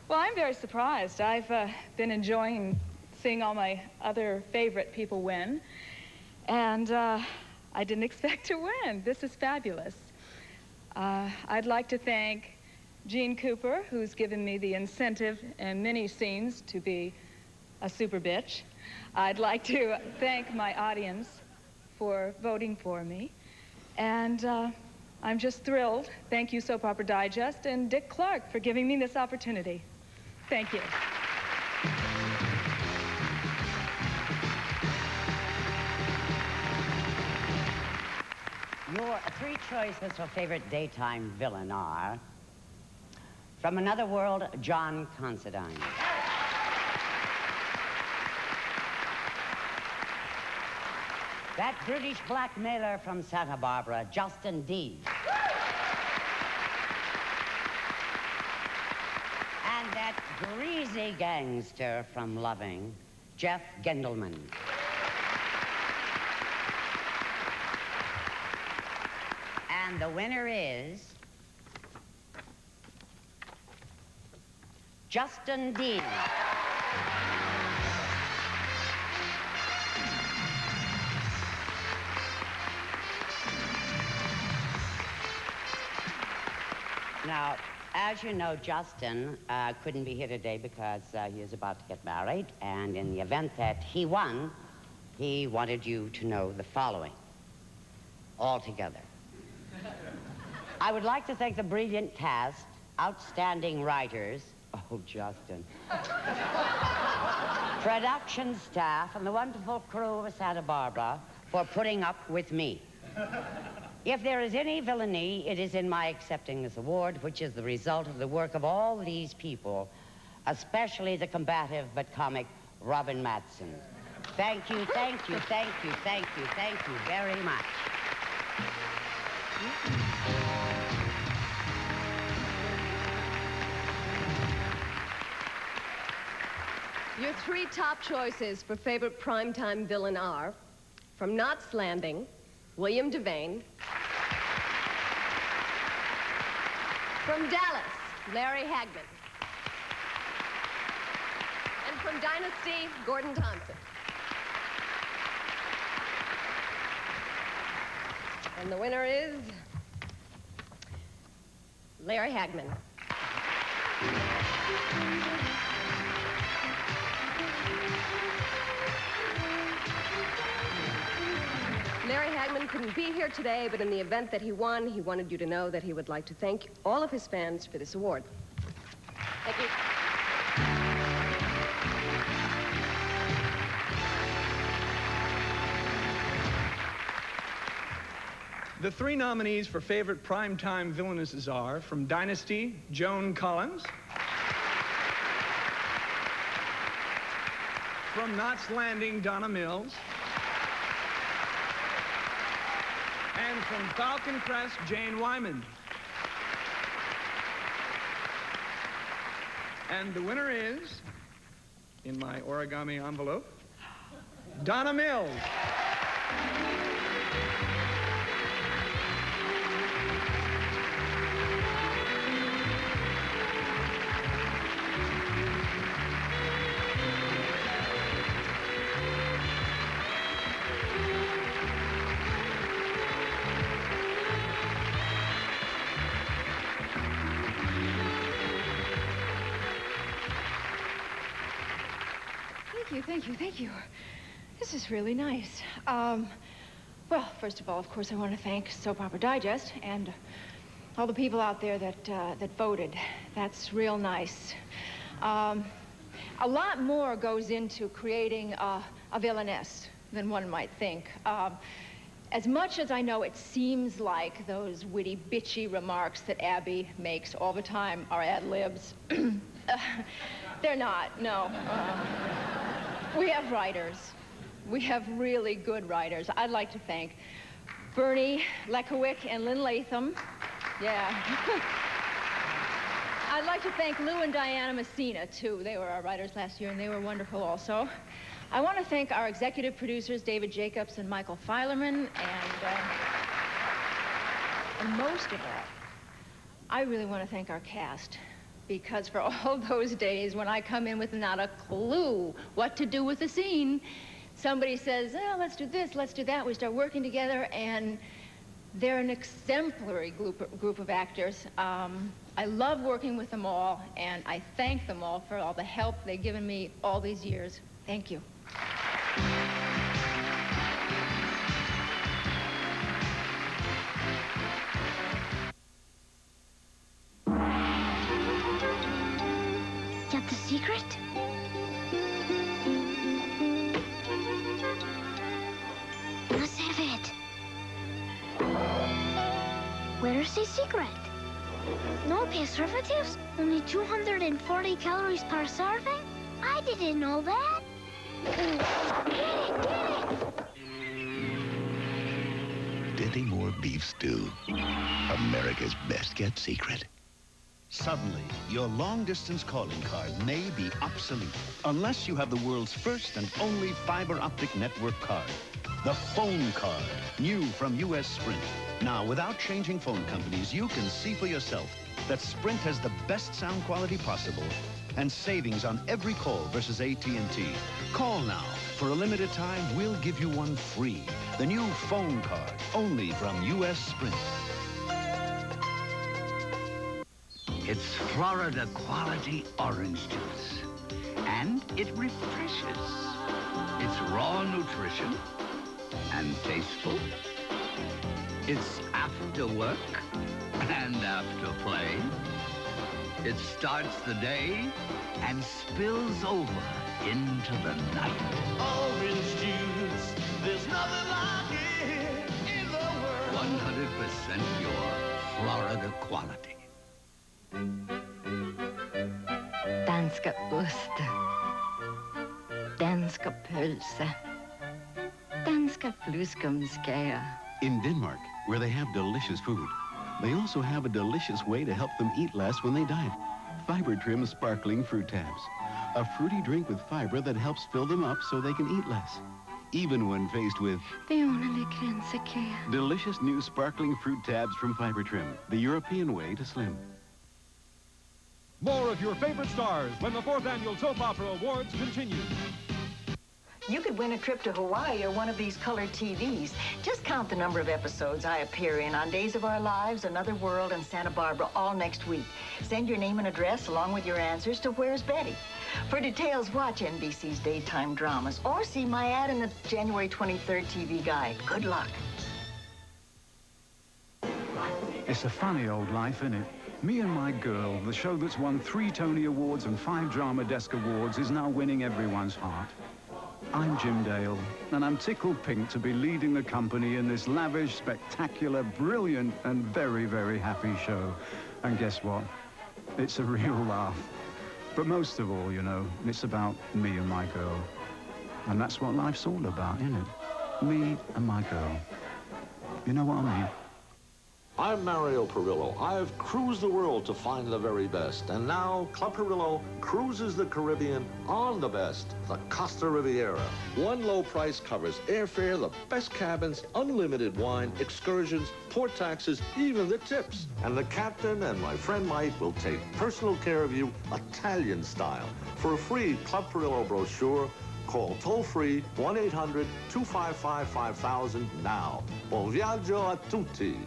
Speaker 26: Well, I'm very surprised. I've been enjoying seeing all my other favorite people win, and I didn't expect to win. This is fabulous. I'd like to thank Jean Cooper, who's given me the incentive in many scenes to be a super bitch. I'd like to thank my audience for voting for me, and I'm just thrilled. Thank you, Soap Opera Digest, and Dick Clark for giving me this opportunity. Thank you.
Speaker 14: Your three choices for favorite daytime villain are: From Another World, John Considine; That British blackmailer from Santa Barbara, Justin Dean; and that greasy gangster from Loving, Jeff Gendelman. And the winner is Justin Dean. Now, as you know, Justin couldn't be here today because he is about to get married, and in the event that he won, he wanted you to know the following, all together. I would like to thank the brilliant cast, outstanding writers, oh, Justin, production staff, and the wonderful crew of Santa Barbara for putting up with me. If there is any villainy, it is in my accepting this award, which is the result of the work of all these people, especially the combative but comic Robin Matson. Thank you, thank you, thank you, thank you, thank you very much.
Speaker 3: Your three top choices for favorite primetime villain are: From Knots Landing, William Devane; from Dallas, Larry Hagman; and from Dynasty, Gordon Thomson. And the winner is Larry Hagman. Larry Hagman couldn't be here today, but in the event that he won, he wanted you to know that he would like to thank all of his fans for this award. Thank you.
Speaker 7: The three nominees for favorite primetime villainesses are: from Dynasty, Joan Collins; from Knots Landing, Donna Mills; and from Falcon Crest, Jane Wyman. And the winner is, in my origami envelope, Donna Mills.
Speaker 26: Thank you, thank you. This is really nice. Well, first of all, of course, I want to thank Soap Opera Digest and all the people out there that voted. That's real nice.
Speaker 8: A lot more goes into creating a villainess than one might think. As much as I know it seems like those witty, bitchy remarks that Abby makes all the time are ad-libs, they're not, no. We have writers. We have really good writers. I'd like to thank Bernie Lekowick and Lynn Latham. Yeah. I'd like to thank Lou and Diana Messina, too. They were our writers last year, and they were wonderful also. I want to thank our executive producers, David Jacobs and Michael Filerman, and most of all, I really want to thank our cast, because for all those days when I come in with not a clue what to do with the scene, somebody says, oh, let's do this, let's do that. We start working together, and they're an exemplary group of actors. I love working with them all, and I thank them all for all the help they've given me all these years. Thank you.
Speaker 20: Get the secret? Let's have it. Where's the secret? No preservatives? Only 240 calories per serving? I didn't know that. Get it!
Speaker 21: Dinty Moore Beef Stew. America's best kept secret.
Speaker 9: Suddenly, your long-distance calling card may be obsolete unless you have the world's first and only fiber optic network card. The phone card, new from US Sprint. Now, without changing phone companies, you can see for yourself that Sprint has the best sound quality possible and savings on every call versus AT&T. Call now. For a limited time, we'll give you one free. The new phone card, only from US Sprint.
Speaker 10: It's Florida quality orange juice. And it refreshes. It's raw nutrition and tasteful. It's after work and after play. It starts the day and spills over into the night.
Speaker 16: Orange juice, there's nothing like it in the world.
Speaker 10: 100% pure Florida quality.
Speaker 12: Danska ost, danska pølse, danska fluskumskager.
Speaker 13: In Denmark, where they have delicious food, they also have a delicious way to help them eat less when they diet. Fiber Trim Sparkling Fruit Tabs. A fruity drink with fiber that helps fill them up so they can eat less, even when faced with
Speaker 12: The only gränsekär.
Speaker 13: delicious new sparkling fruit tabs from Fiber Trim, the European way to slim.
Speaker 15: More of your favorite stars when the 4th Annual Soap Opera Awards continues.
Speaker 17: You could win a trip to Hawaii or one of these colored TVs. Just count the number of episodes I appear in on Days of Our Lives, Another World, and Santa Barbara all next week. Send your name and address along with your answers to Where's Betty? For details, watch NBC's daytime dramas or see my ad in the January 23rd TV guide. Good luck.
Speaker 28: It's a funny old life, isn't it? Me and My Girl, the show that's won 3 Tony Awards and 5 Drama Desk Awards, is now winning everyone's heart. I'm Jim Dale, and I'm tickled pink to be leading the company in this lavish, spectacular, brilliant, and very, very happy show. And guess what? It's a real laugh. But most of all, you know, it's about me and my girl. And that's what life's all about, isn't it? Me and my girl. You know what I mean?
Speaker 29: I'm Mario Perillo. I've cruised the world to find the very best. And now, Club Perillo cruises the Caribbean on the best, the Costa Riviera. One low price covers airfare, the best cabins, unlimited wine, excursions, port taxes, even the tips. And the captain and my friend Mike will take personal care of you Italian style. For a free Club Perillo brochure, call toll-free 1-800-255-5000 now. Buon viaggio a tutti.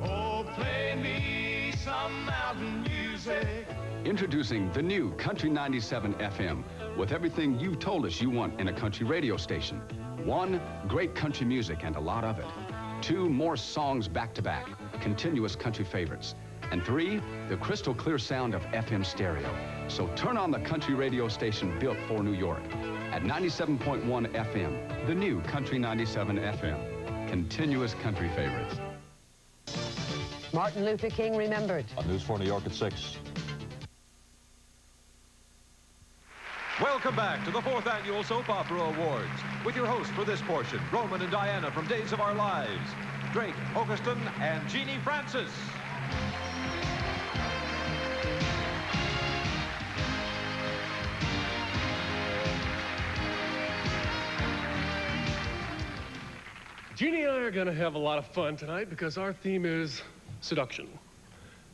Speaker 16: Oh, play me some mountain music.
Speaker 30: Introducing the new Country 97 FM, with everything you've told us you want in a country radio station. 1, great country music and a lot of it. 2, more songs back-to-back, continuous country favorites. And 3, the crystal clear sound of FM stereo, So turn on the country radio station built for New York at 97.1 FM, the new Country 97 FM. Continuous country favorites.
Speaker 1: Martin Luther King remembered.
Speaker 2: On News 4 New York at 6.
Speaker 15: Welcome back to the 4th Annual Soap Opera Awards with your hosts for this portion, Roman and Diana from Days of Our Lives, Drake, Hogestyn, and Genie Francis.
Speaker 6: Genie and I are going to have a lot of fun tonight because our theme is seduction.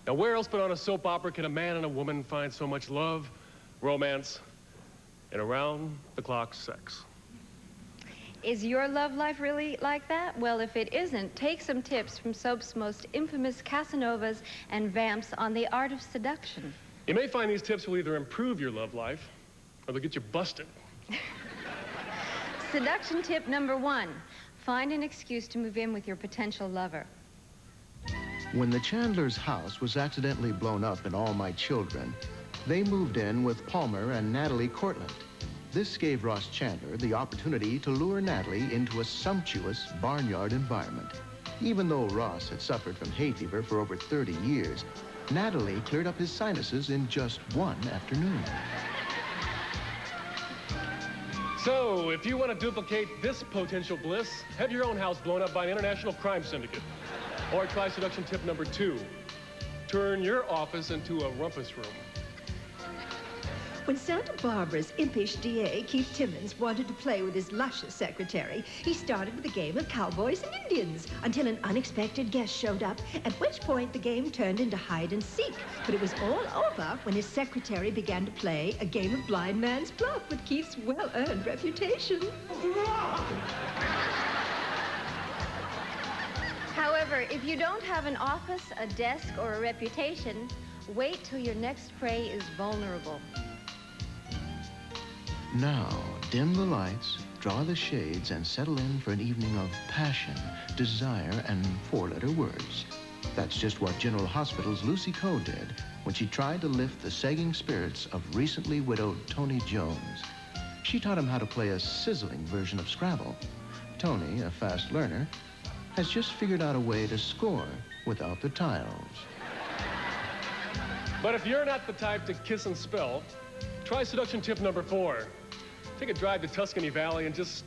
Speaker 6: Now, where else but on a soap opera can a man and a woman find so much love, romance, and around-the-clock sex?
Speaker 11: Is your love life really like that? Well, if it isn't, take some tips from soap's most infamous Casanovas and vamps on the art of seduction.
Speaker 6: You may find these tips will either improve your love life or they'll get you busted.
Speaker 11: Seduction tip number 1. Find an excuse to move in with your potential lover.
Speaker 18: When the Chandler's house was accidentally blown up and all my children, they moved in with Palmer and Natalie Cortlandt. This gave Ross Chandler the opportunity to lure Natalie into a sumptuous barnyard environment. Even though Ross had suffered from hay fever for over 30 years, Natalie cleared up his sinuses in just one afternoon.
Speaker 6: So, if you want to duplicate this potential bliss, have your own house blown up by an international crime syndicate. Or try seduction tip number 2. Turn your office into a rumpus room.
Speaker 19: When Santa Barbara's impish DA, Keith Timmons, wanted to play with his luscious secretary, he started with a game of cowboys and Indians until an unexpected guest showed up, at which point the game turned into hide and seek. But it was all over when his secretary began to play a game of blind man's bluff with Keith's well-earned reputation.
Speaker 11: However, if you don't have an office, a desk, or a reputation, wait till your next prey is vulnerable.
Speaker 18: Now, dim the lights, draw the shades, and settle in for an evening of passion, desire, and 4-letter words. That's just what General Hospital's Lucy Coe did when she tried to lift the sagging spirits of recently widowed Tony Jones. She taught him how to play a sizzling version of Scrabble. Tony, a fast learner, has just figured out a way to score without the tiles.
Speaker 6: But if you're not the type to kiss and spell, try seduction tip number 4. Take a drive to Tuscany Valley and just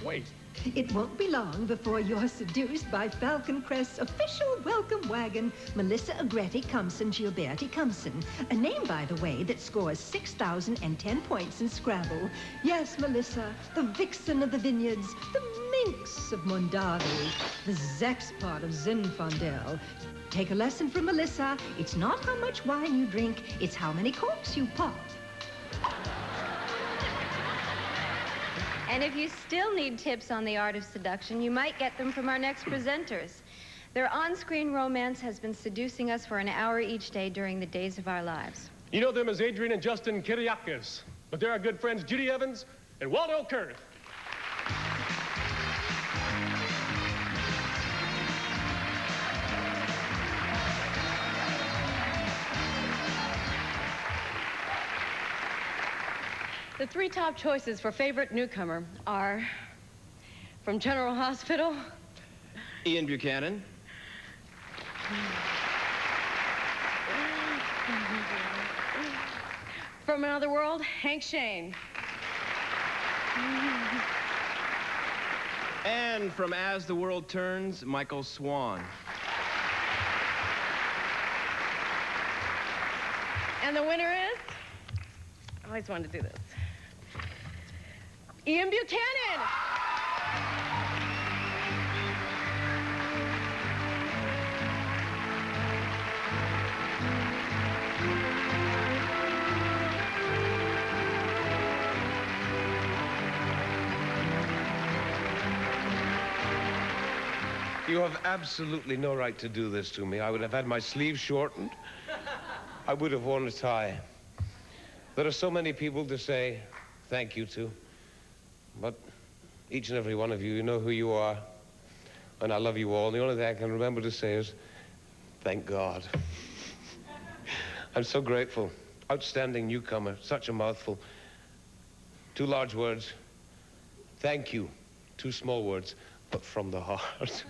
Speaker 6: wait.
Speaker 19: It won't be long before you're seduced by Falcon Crest's official welcome wagon, Melissa Agretti Cumson Gilberti Cumson, a name, by the way, that scores 6,010 points in Scrabble. Yes, Melissa, the vixen of the vineyards, the minx of Mondavi, the Zexpot of Zinfandel. Take a lesson from Melissa. It's not how much wine you drink, it's how many corks you pop.
Speaker 11: And if you still need tips on the art of seduction, you might get them from our next presenters. Their on-screen romance has been seducing us for an hour each day during the days of our lives.
Speaker 6: You know them as Adrian and Justin Kiriakis, but they're our good friends Judy Evans and Waldo Kurth.
Speaker 22: The 3 top choices for favorite newcomer are from General Hospital,
Speaker 23: Ian Buchanan.
Speaker 22: from another world, Hank Shane.
Speaker 23: And from As the World Turns, Michael Swan.
Speaker 22: And the winner is, I always wanted to do this, Ian Buchanan.
Speaker 24: You have absolutely no right to do this to me. I would have had my sleeves shortened. I would have worn a tie. There are so many people to say thank you to. But each and every one of you know who you are. And I love you all. And the only thing I can remember to say is, thank God. I'm so grateful. outstanding newcomer. Such a mouthful. 2 large words. Thank you. 2 small words, but from the heart.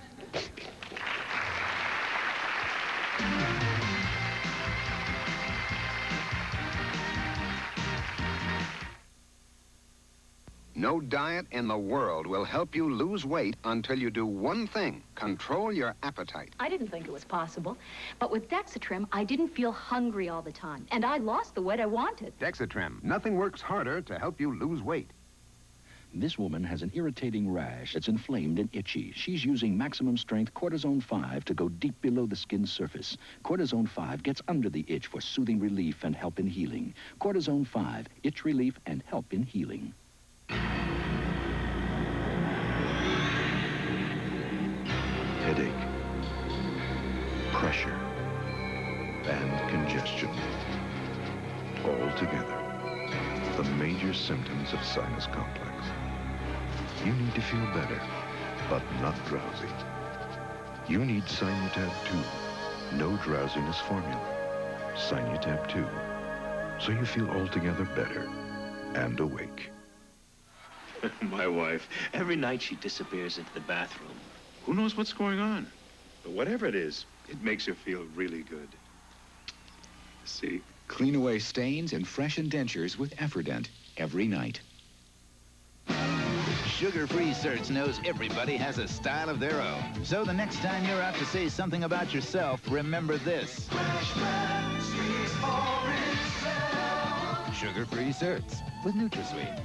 Speaker 21: No diet in the world will help you lose weight until you do one thing: control your appetite.
Speaker 1: I didn't think it was possible, but with Dexatrim, I didn't feel hungry all the time, and I lost the weight I wanted.
Speaker 21: Dexatrim. Nothing works harder to help you lose weight.
Speaker 2: This woman has an irritating rash that's inflamed and itchy. She's using maximum strength Cortisone 5 to go deep below the skin surface. Cortisone 5 gets under the itch for soothing relief and help in healing. Cortisone 5, itch relief and help in healing.
Speaker 18: Headache, pressure, and congestion. All together, the major symptoms of sinus complex. You need to feel better, but not drowsy. You need Sinutab 2, no drowsiness formula. Sinutab 2, so you feel altogether better and awake.
Speaker 3: My wife, every night she disappears into the bathroom. Who knows what's going on? But whatever it is, it makes her feel really good. See?
Speaker 4: Clean away stains and freshen dentures with Efferdent every night.
Speaker 5: Sugar-Free Certs knows everybody has a style of their own. So the next time you're out to say something about yourself, remember this. Sugar-Free Certs with NutraSweet.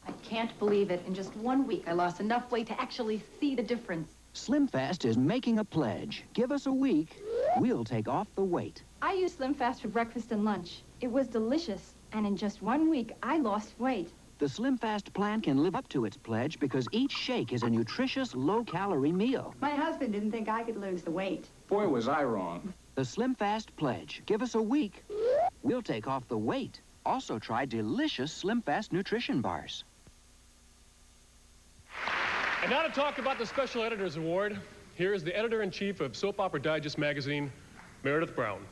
Speaker 1: I can't believe it. In just 1 week, I lost enough weight to actually see the difference.
Speaker 7: SlimFast is making a pledge. Give us a week, we'll take off the weight.
Speaker 1: I used SlimFast for breakfast and lunch. It was delicious, and in just 1 week, I lost weight.
Speaker 7: The SlimFast plan can live up to its pledge because each shake is a nutritious, low-calorie meal.
Speaker 1: My husband didn't think I could lose the weight.
Speaker 7: Boy, was I wrong. The SlimFast pledge. Give us a week, we'll take off the weight. Also try delicious SlimFast nutrition bars.
Speaker 6: And now to talk about the Special Editors Award, here is the Editor-in-Chief of Soap Opera Digest magazine, Meredith Brown.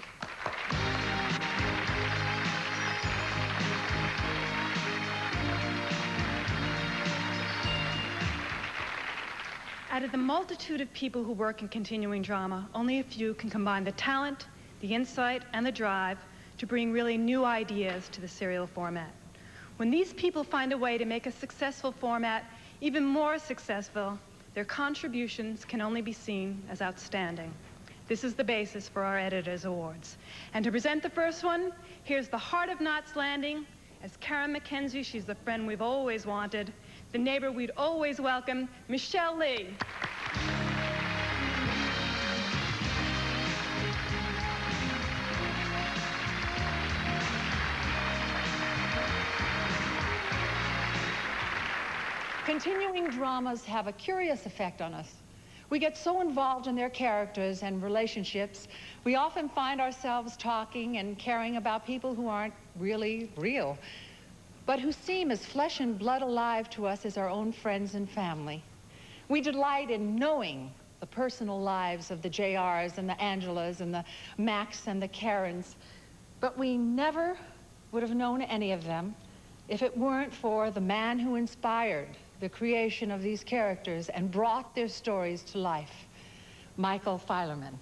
Speaker 14: Out of the multitude of people who work in continuing drama, only a few can combine the talent, the insight, and the drive to bring really new ideas to the serial format. When these people find a way to make a successful format even more successful, their contributions can only be seen as outstanding. This is the basis for our Editors Awards. And to present the first one, here's the heart of Knots Landing. As Karen McKenzie, she's the friend we've always wanted, the neighbor we'd always welcome, Michelle Lee.
Speaker 25: Continuing dramas have a curious effect on us. We get so involved in their characters and relationships, we often find ourselves talking and caring about people who aren't really real, but who seem as flesh and blood alive to us as our own friends and family. We delight in knowing the personal lives of the JRs and the Angelas and the Macs and the Karens, but we never would have known any of them if it weren't for the man who inspired the creation of these characters and brought their stories to life, Michael Filerman.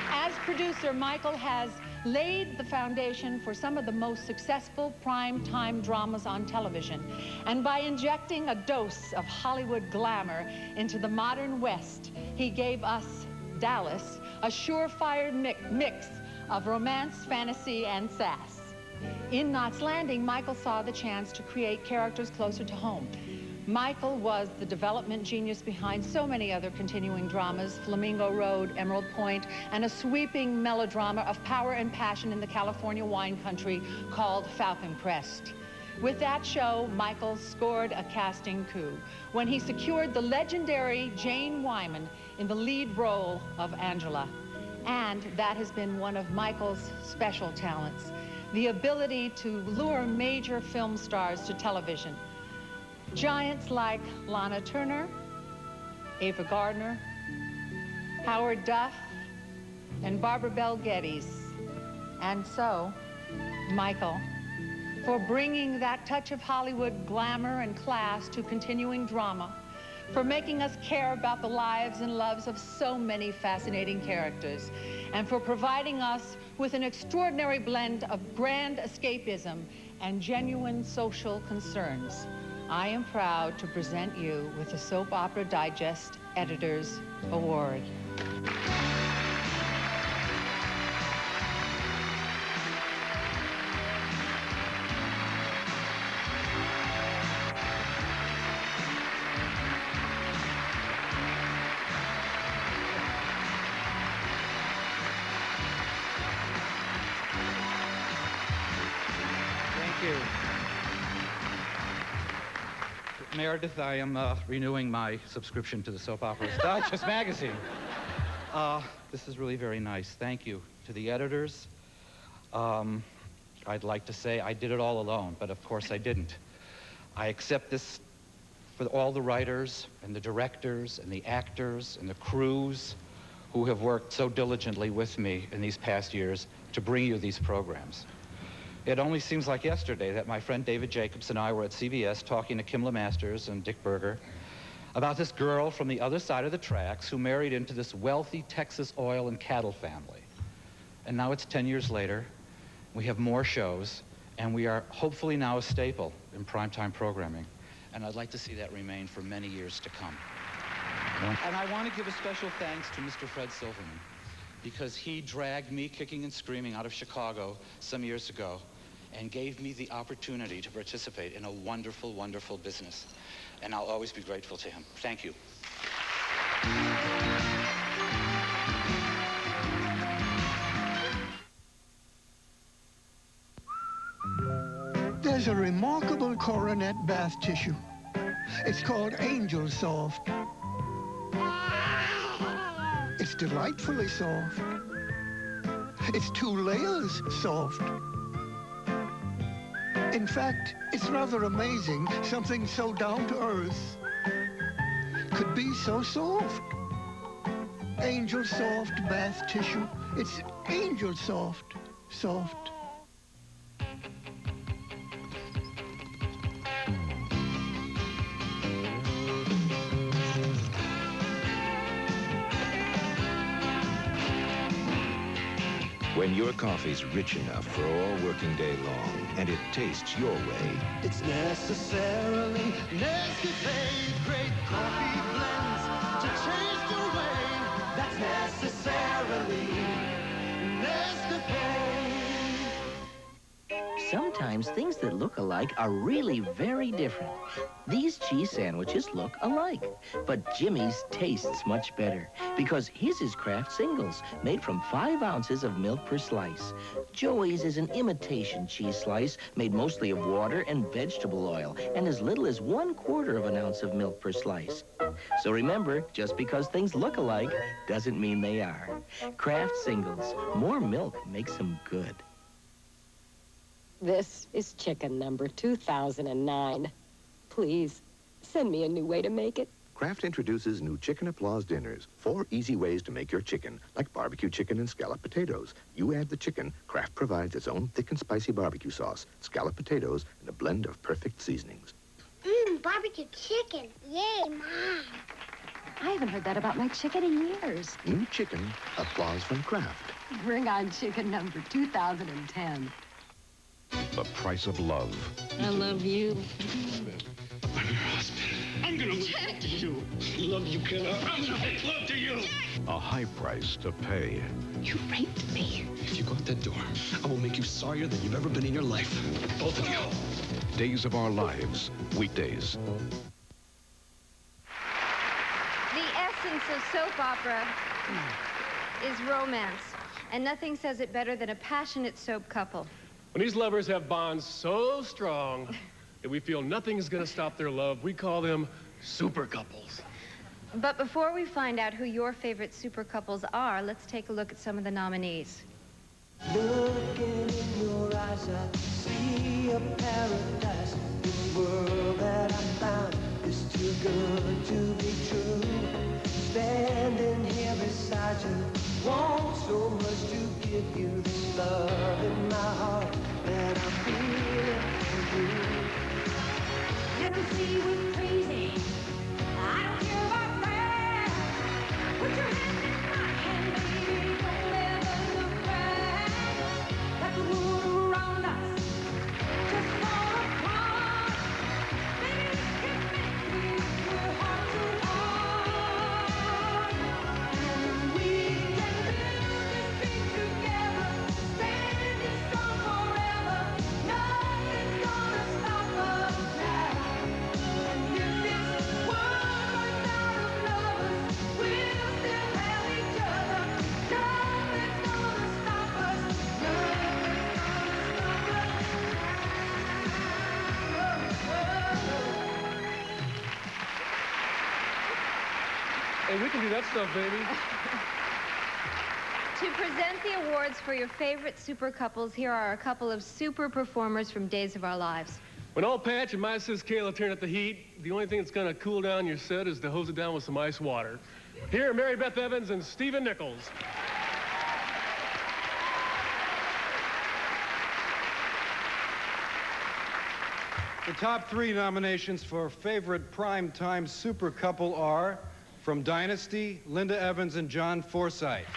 Speaker 25: As producer, Michael has laid the foundation for some of the most successful prime-time dramas on television. And by injecting a dose of Hollywood glamour into the modern West, he gave us Dallas a surefire mix of romance, fantasy, and sass. In Knots Landing, Michael saw the chance to create characters closer to home. Michael was the development genius behind so many other continuing dramas, Flamingo Road, Emerald Point, and a sweeping melodrama of power and passion in the California wine country called Falcon Crest. With that show, Michael scored a casting coup when he secured the legendary Jane Wyman in the lead role of Angela. And that has been one of Michael's special talents, the ability to lure major film stars to television. Giants like Lana Turner, Ava Gardner, Howard Duff, and Barbara Bel Geddes. And so, Michael, for bringing that touch of Hollywood glamour and class to continuing drama, for making us care about the lives and loves of so many fascinating characters, and for providing us with an extraordinary blend of grand escapism and genuine social concerns. I am proud to present you with the Soap Opera Digest Editors Award.
Speaker 8: Meredith, I am renewing my subscription to the Soap Opera Digest magazine. This is really very nice. Thank you to the editors. I'd like to say I did it all alone, but of course I didn't. I accept this for all the writers and the directors and the actors and the crews who have worked so diligently with me in these past years to bring you these programs. It only seems like yesterday that my friend David Jacobs and I were at CBS talking to Kim LeMasters and Dick Berger about this girl from the other side of the tracks who married into this wealthy Texas oil and cattle family. And now it's 10 years later, we have more shows, and we are hopefully now a staple in primetime programming. And I'd like to see that remain for many years to come. And I want to give a special thanks to Mr. Fred Silverman, because he dragged me kicking and screaming out of Chicago some years ago and gave me the opportunity to participate in a wonderful, wonderful business. And I'll always be grateful to him. Thank you.
Speaker 9: There's a remarkable coronet bath tissue. It's called Angel Soft. It's delightfully soft. It's 2 layers soft. In fact, it's rather amazing something so down to earth could be so soft. Angel Soft bath tissue. It's Angel Soft. Soft.
Speaker 10: When your coffee's rich enough for all working day long, and it tastes your way.
Speaker 16: It's necessarily Nescafe, great coffee blends to change your way. That's necessarily Nescafe.
Speaker 12: Sometimes things that look alike are really very different. These cheese sandwiches look alike, but Jimmy's tastes much better because his is Kraft Singles, made from 5 ounces of milk per slice. Joey's is an imitation cheese slice made mostly of water and vegetable oil and as little as 1/4 of an ounce of milk per slice. So remember, just because things look alike doesn't mean they are. Kraft Singles, more milk makes them good.
Speaker 13: This is chicken number 2009. Please, send me a new way to make it.
Speaker 21: Kraft introduces new Chicken Applause dinners. 4 easy ways to make your chicken, like barbecue chicken and scalloped potatoes. You add the chicken, Kraft provides its own thick and spicy barbecue sauce, scalloped potatoes, and a blend of perfect seasonings.
Speaker 17: Barbecue chicken. Yay, Mom.
Speaker 13: I haven't heard that about my chicken in years.
Speaker 21: New Chicken Applause from Kraft.
Speaker 13: Bring on chicken number 2010.
Speaker 30: The price of love.
Speaker 13: I love you.
Speaker 20: I'm your husband. I'm gonna protect you. Love you, killer. I'm gonna make love to you.
Speaker 30: A high price to pay.
Speaker 20: You raped me. If you go out that door, I will make you sorrier than you've ever been in your life. Both of you.
Speaker 30: Days of Our Lives, weekdays.
Speaker 11: The essence of soap opera is romance, and nothing says it better than a passionate soap couple.
Speaker 6: When these lovers have bonds so strong that we feel nothing is going to stop their love, we call them super couples.
Speaker 11: But before we find out who your favorite super couples are, let's take a look at some of the nominees.
Speaker 16: Looking in your eyes, I see a paradise. This world that I found is too good to be true. Standing here beside
Speaker 6: Give me that stuff, baby.
Speaker 11: To present the awards for your favorite super couples, here are a couple of super performers from Days of Our Lives.
Speaker 6: When old Patch and my sis Kayla turn up the heat, the only thing that's gonna cool down your set is to hose it down with some ice water. Here are Mary Beth Evans and Stephen Nichols.
Speaker 2: The top 3 nominations for favorite primetime super couple are, from Dynasty, Linda Evans and John Forsythe.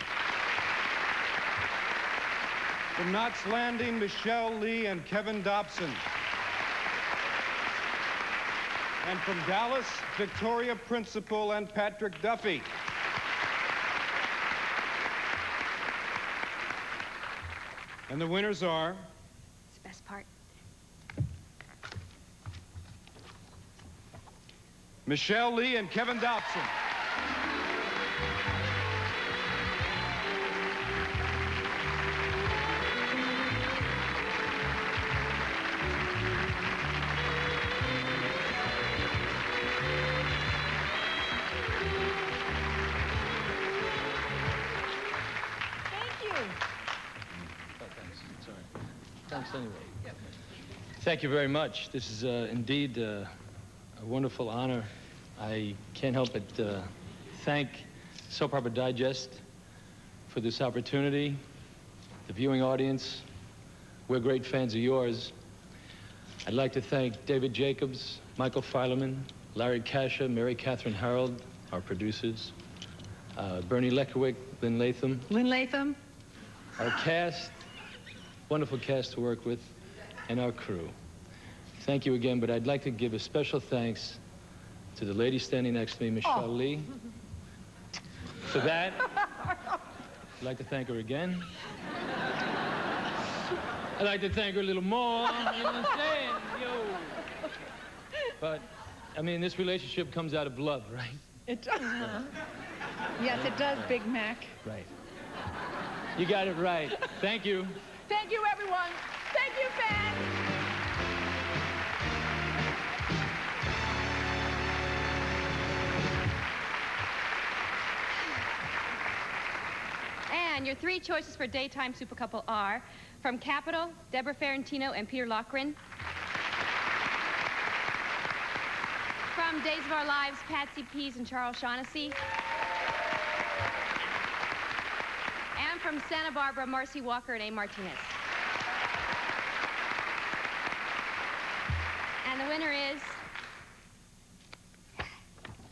Speaker 2: From Knots Landing, Michelle Lee and Kevin Dobson. And from Dallas, Victoria Principal and Patrick Duffy. And the winners are...
Speaker 11: It's the best part.
Speaker 2: Michelle Lee and Kevin Dobson.
Speaker 15: Thank you very much. This is indeed a wonderful honor. I can't help but thank Soap Opera Digest for this opportunity, the viewing audience. We're great fans of yours. I'd like to thank David Jacobs, Michael Fileman, Larry Kasha, Mary Catherine Harold, our producers, Bernie Leckerwick, Lynn Latham.
Speaker 25: Lynn Latham.
Speaker 15: Our cast, wonderful cast to work with, and our crew. Thank you again, but I'd like to give a special thanks to the lady standing next to me, Michelle Lee. For that, I'd like to thank her again. I'd like to thank her a little more, you know what I'm saying? Yo. But, I mean, this relationship comes out of love, right?
Speaker 25: It does. Yes, it does, Big Mac.
Speaker 15: Right. You got it right. Thank you.
Speaker 25: Thank you, everyone. Thank you, fans.
Speaker 19: And your 3 choices for daytime super couple are, from Capitol, Deborah Ferrantino and Peter Lochran. From Days of Our Lives, Patsy Pease and Charles Shaughnessy. And from Santa Barbara, Marcy Walker and A. Martinez. And the winner is...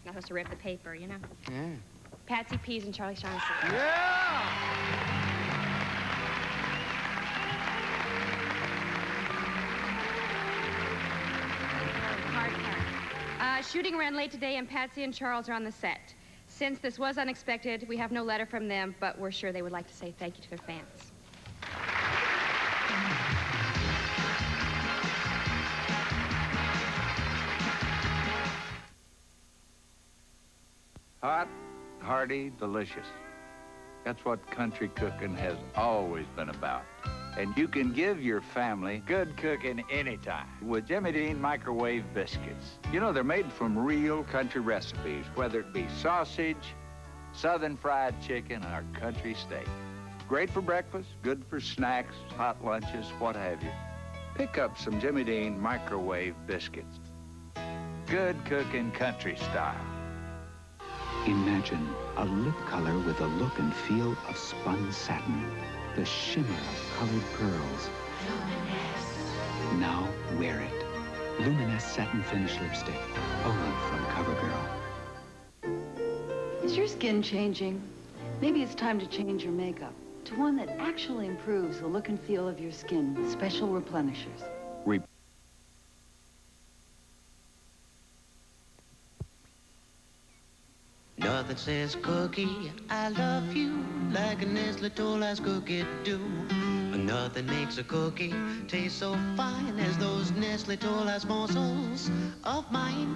Speaker 19: Not supposed to rip the paper, you know?
Speaker 2: Yeah.
Speaker 19: Patsy Pease and Charlie Shaughnessy.
Speaker 2: Yeah!
Speaker 19: Hard cut. Shooting ran late today, and Patsy and Charles are on the set. Since this was unexpected, we have no letter from them, but we're sure they would like to say thank you to their fans.
Speaker 22: Hot, hearty, delicious. That's what country cooking has always been about. And you can give your family good cooking anytime with Jimmy Dean microwave biscuits. You know, they're made from real country recipes, whether it be sausage, southern fried chicken, or country steak. Great for breakfast, good for snacks, hot lunches, what have you. Pick up some Jimmy Dean microwave biscuits. Good cooking country style.
Speaker 4: Imagine a lip color with the look and feel of spun satin, the shimmer of colored pearls. Luminous. Now wear it. Luminous Satin Finish Lipstick, only from CoverGirl.
Speaker 23: Is your skin changing? Maybe it's time to change your makeup to one that actually improves the look and feel of your skin with special replenishers.
Speaker 24: Nothing says cookie, I love you, like a Nestle toll ice cookie do. Nothing makes a cookie taste so fine as those Nestle toll ice morsels of mine.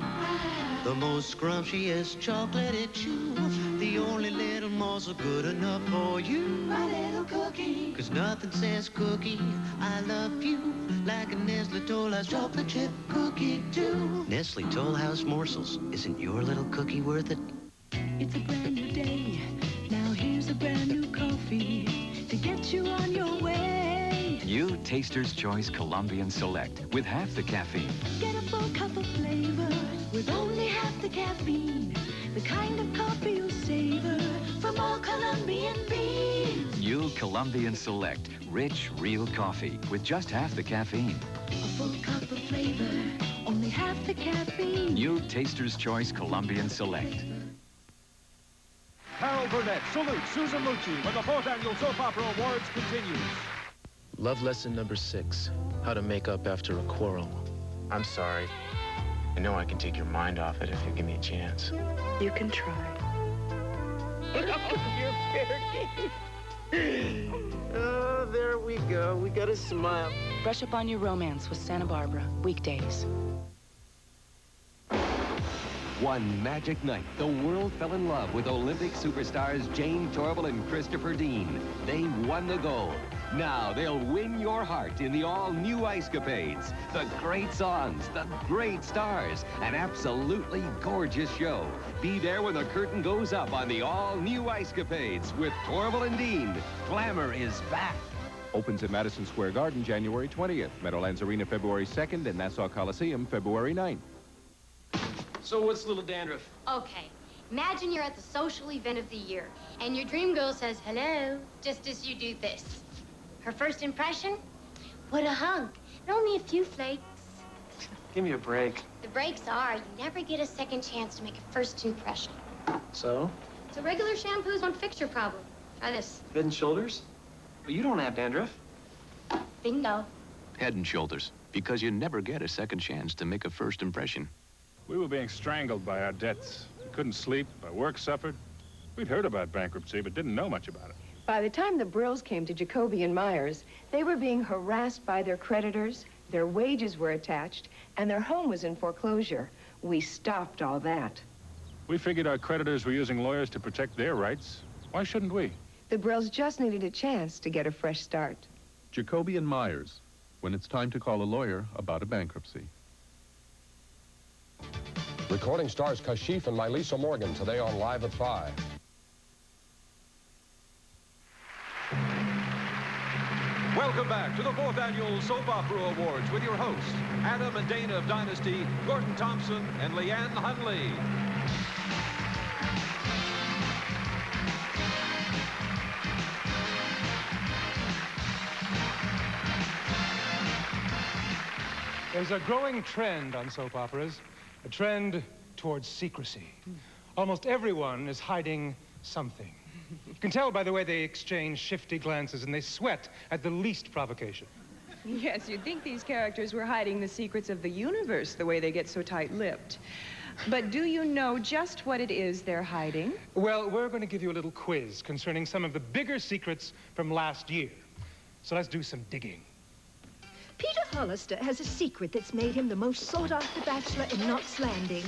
Speaker 24: The most scrumptious chocolatey chew, the only little morsel good enough for you, my little cookie. 'Cause nothing says cookie, I love you, like a Nestle toll ice chocolate chip cookie do. Nestle Toll House morsels, isn't your little cookie worth it?
Speaker 1: It's a brand new day. Now here's a brand new coffee to get you on your way.
Speaker 3: New Taster's Choice Colombian Select with half the caffeine.
Speaker 1: Get a full cup of flavor with only half the caffeine. The kind of coffee you'll savor from all Colombian beans.
Speaker 3: New Colombian Select, rich, real coffee with just half the caffeine.
Speaker 1: A full cup of flavor, only half the caffeine.
Speaker 3: New Taster's Choice Colombian Select.
Speaker 5: Carol Burnett salutes Susan Lucci when the 4th Annual Soap Opera Awards continues.
Speaker 7: Love lesson number 6, how to make up after a quarrel.
Speaker 14: I'm sorry. I know I can take your mind off it if you give me a chance.
Speaker 1: You can try.
Speaker 14: You're fair game. Oh, there we go. We got a smile.
Speaker 18: Brush up on your romance with Santa Barbara, weekdays.
Speaker 26: One magic night, the world fell in love with Olympic superstars Jane Torval and Christopher Dean. They won the gold. Now they'll win your heart in the all-new Ice Capades. The great songs, the great stars, an absolutely gorgeous show. Be there when the curtain goes up on the all-new Ice Capades with Torval and Dean. Glamour is back.
Speaker 27: Opens at Madison Square Garden January 20th, Meadowlands Arena February 2nd, and Nassau Coliseum February 9th.
Speaker 6: So what's little dandruff?
Speaker 17: Okay, imagine you're at the social event of the year, and your dream girl says hello, just as you do this. Her first impression? What a hunk, and only a few flakes.
Speaker 6: Give me a break.
Speaker 17: The breaks are, you never get a second chance to make a first impression.
Speaker 6: So?
Speaker 17: So regular shampoos won't fix your problem. Try this.
Speaker 6: Head and Shoulders? But you don't have dandruff.
Speaker 17: Bingo.
Speaker 28: Head and Shoulders, because you never get a second chance to make a first impression.
Speaker 29: We were being strangled by our debts. We couldn't sleep, our work suffered. We'd heard about bankruptcy, but didn't know much about it.
Speaker 31: By the time the Brills came to Jacoby and Myers, they were being harassed by their creditors, their wages were attached, and their home was in foreclosure. We stopped all that.
Speaker 29: We figured our creditors were using lawyers to protect their rights. Why shouldn't we?
Speaker 31: The Brills just needed a chance to get a fresh start.
Speaker 32: Jacoby and Myers, when it's time to call a lawyer about a bankruptcy.
Speaker 33: Recording stars Kashif and Mylisa Morgan today on Live at 5.
Speaker 5: Welcome back to the 4th Annual Soap Opera Awards with your hosts, Adam and Dana of Dynasty, Gordon Thomson, and Leann Hunley.
Speaker 32: There's a growing trend on soap operas, a trend towards secrecy. Almost everyone is hiding something. You can tell by the way they exchange shifty glances and they sweat at the least provocation.
Speaker 34: Yes, you'd think these characters were hiding the secrets of the universe the way they get so tight-lipped. But do you know just what it is they're hiding?
Speaker 32: Well, we're going to give you a little quiz concerning some of the bigger secrets from last year. So let's do some digging.
Speaker 35: Peter Hollister has a secret that's made him the most sought-after bachelor in Knots Landing.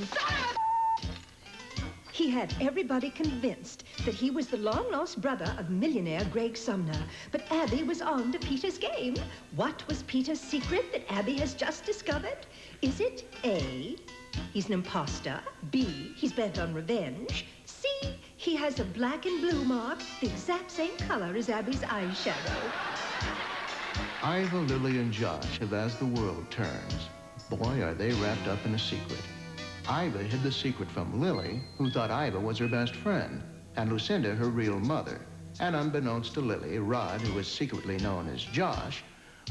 Speaker 35: He had everybody convinced that he was the long-lost brother of millionaire Greg Sumner. But Abby was on to Peter's game. What was Peter's secret that Abby has just discovered? Is it A, he's an imposter, B, he's bent on revenge, C, he has a black and blue mark the exact same color as Abby's eyeshadow?
Speaker 36: Iva, Lily, and Josh have As the World Turns. Boy, are they wrapped up in a secret. Iva hid the secret from Lily, who thought Iva was her best friend, and Lucinda her real mother. And unbeknownst to Lily, Rod, who was secretly known as Josh,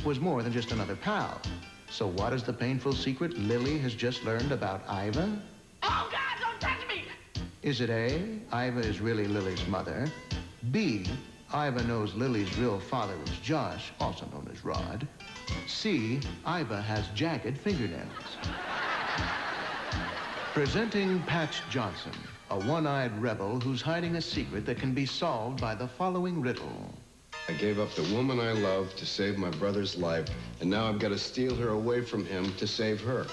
Speaker 36: was more than just another pal. So what is the painful secret Lily has just learned about Iva?
Speaker 20: Oh, God, don't touch me!
Speaker 36: Is it A, Iva is really Lily's mother? B, Iva knows Lily's real father is Josh, also known as Rod. C, Iva has jagged fingernails. Presenting Patch Johnson, a one-eyed rebel who's hiding a secret that can be solved by the following riddle.
Speaker 37: I gave up the woman I love to save my brother's life, and now I've got to steal her away from him to save her.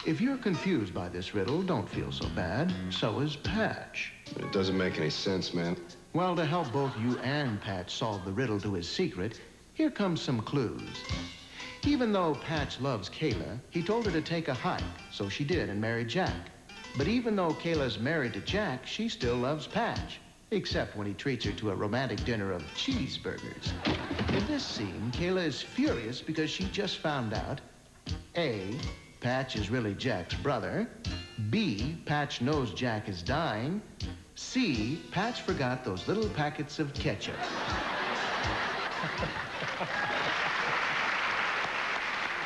Speaker 36: If you're confused by this riddle, don't feel so bad. So is Patch.
Speaker 37: It doesn't make any sense, man.
Speaker 36: Well, to help both you and Patch solve the riddle to his secret, here comes some clues. Even though Patch loves Kayla, he told her to take a hike, so she did and married Jack. But even though Kayla's married to Jack, she still loves Patch, except when he treats her to a romantic dinner of cheeseburgers. In this scene, Kayla is furious because she just found out A, Patch is really Jack's brother. B, Patch knows Jack is dying. C, Patch forgot those little packets of ketchup.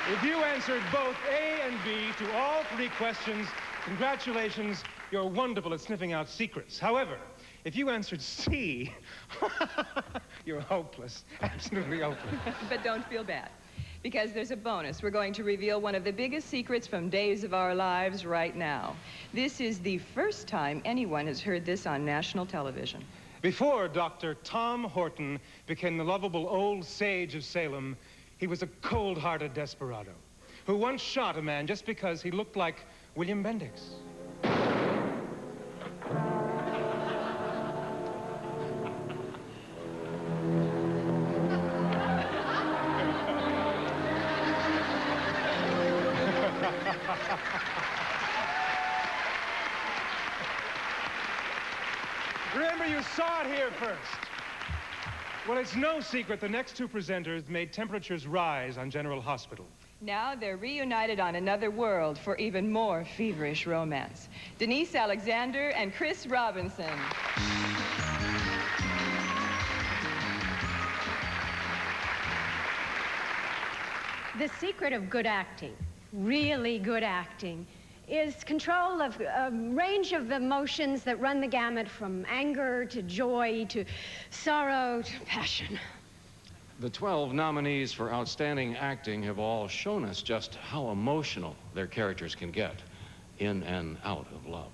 Speaker 32: If you answered both A and B to all three questions, congratulations, you're wonderful at sniffing out secrets. However, if you answered C, you're hopeless, absolutely hopeless.
Speaker 34: But don't feel bad, because there's a bonus. We're going to reveal one of the biggest secrets from Days of Our Lives right now. This is the first time anyone has heard this on national television.
Speaker 32: Before Dr. Tom Horton became the lovable old sage of Salem, he was a cold-hearted desperado who once shot a man just because he looked like William Bendix. Remember, you saw it here first. Well, it's no secret the next two presenters made temperatures rise on General Hospital.
Speaker 34: Now they're reunited on another world for even more feverish romance. Denise Alexander and Chris Robinson.
Speaker 2: The secret of good acting, really good acting, is control of a range of emotions that run the gamut from anger to joy to sorrow to passion.
Speaker 4: The 12 nominees for outstanding acting have all shown us just how emotional their characters can get in and out of love.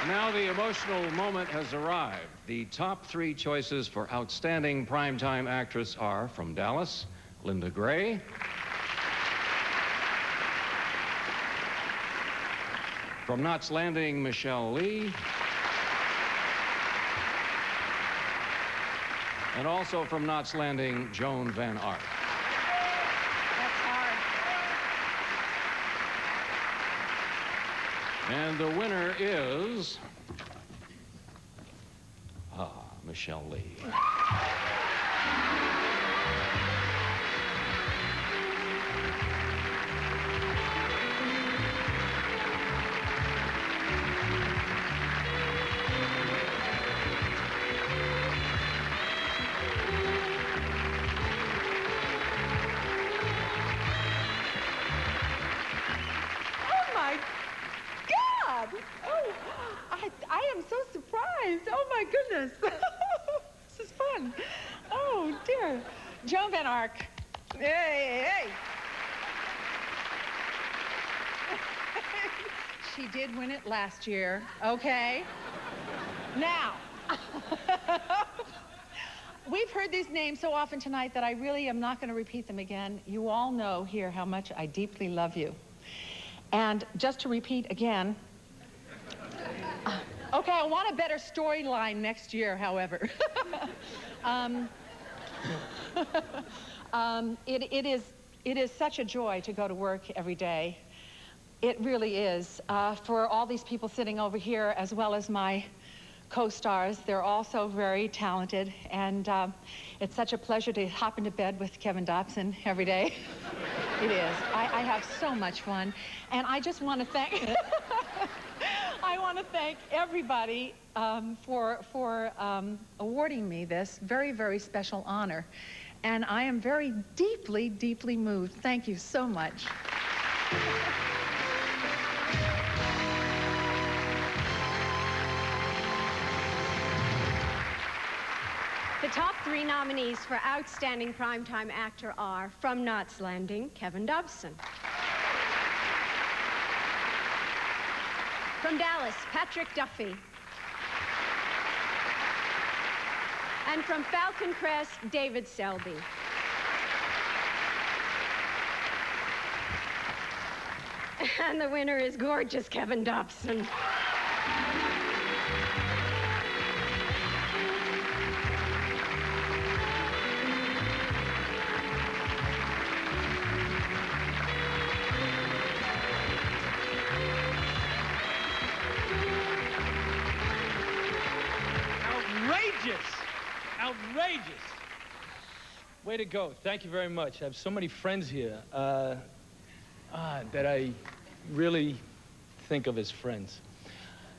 Speaker 4: Now the emotional moment has arrived. The top three choices for outstanding primetime actress are from Dallas, Linda Gray, from Knots Landing, Michelle Lee, and also from Knots Landing, Joan Van Ark. And the winner is... Michelle Lee.
Speaker 34: I am so surprised. Oh, my goodness. This is fun. Oh, dear. Joan Van Ark. Hey, hey.
Speaker 8: She did win it last year, okay? Now, we've heard these names so often tonight that I really am not going to repeat them again. You all know here how much I deeply love you. And just to repeat again, okay, I want a better storyline next year, however. It is such a joy to go to work every day. It really is. For all these people sitting over here, as well as my co-stars, they're also very talented, and it's such a pleasure to hop into bed with Kevin Dobson every day. It is. I have so much fun, and I just want to thank... I want want to thank everybody for awarding me this very, very special honor. And I am very deeply, deeply moved. Thank you so much.
Speaker 2: The top 3 nominees for Outstanding Primetime Actor are, from Knots Landing, Kevin Dobson. From Dallas, Patrick Duffy. And from Falcon Crest, David Selby. And the winner is gorgeous Kevin Dobson.
Speaker 1: Outrageous! Way to go. Thank you very much. I have so many friends here that I really think of as friends.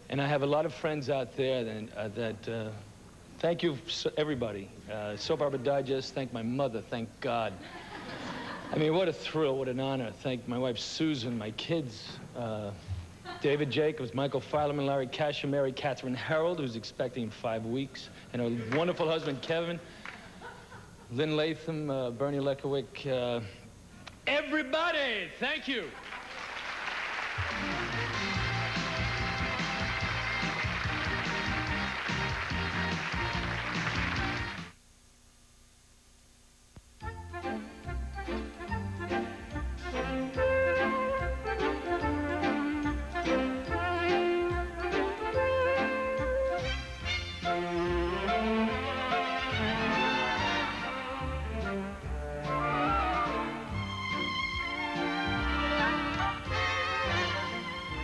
Speaker 1: And I have a lot of friends out there that thank you, everybody. Soap Opera Digest, thank my mother, thank God. I mean, what a thrill, what an honor. Thank my wife, Susan, my kids, David Jacobs, Michael Fileman, Larry Cashmere, Catherine Harold, who's expecting 5 weeks, and her wonderful husband, Kevin, Lynn Latham, Bernie Lekowick, everybody, thank you.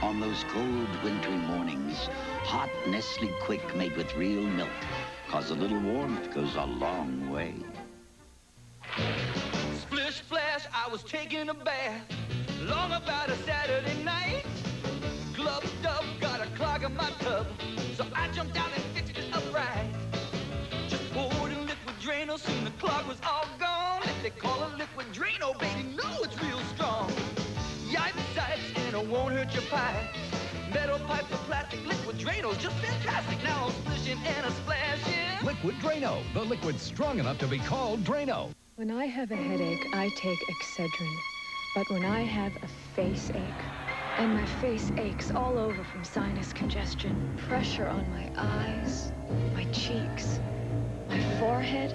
Speaker 3: On those cold wintry mornings, hot Nestle Quick made with real milk, 'cause a little warmth goes a long way.
Speaker 7: Splish splash, I was taking a bath, long about a Saturday night. Gloved up, got a clog in my tub, so I jumped out and fixed it up right. Just poured in liquid Drano, soon the clog was all gone. If they call it liquid Drano, baby, know it's real strong. Yipe sights, and it won't hurt your pipes. Metal pipes or plastic, liquid Drano's just fantastic. Now I'm splishing and a splashing.
Speaker 9: Liquid Drano, the liquid strong enough to be called Drano.
Speaker 10: When I have a headache, I take Excedrin. But when I have a face ache, and my face aches all over from sinus congestion, pressure on my eyes, my cheeks, my forehead,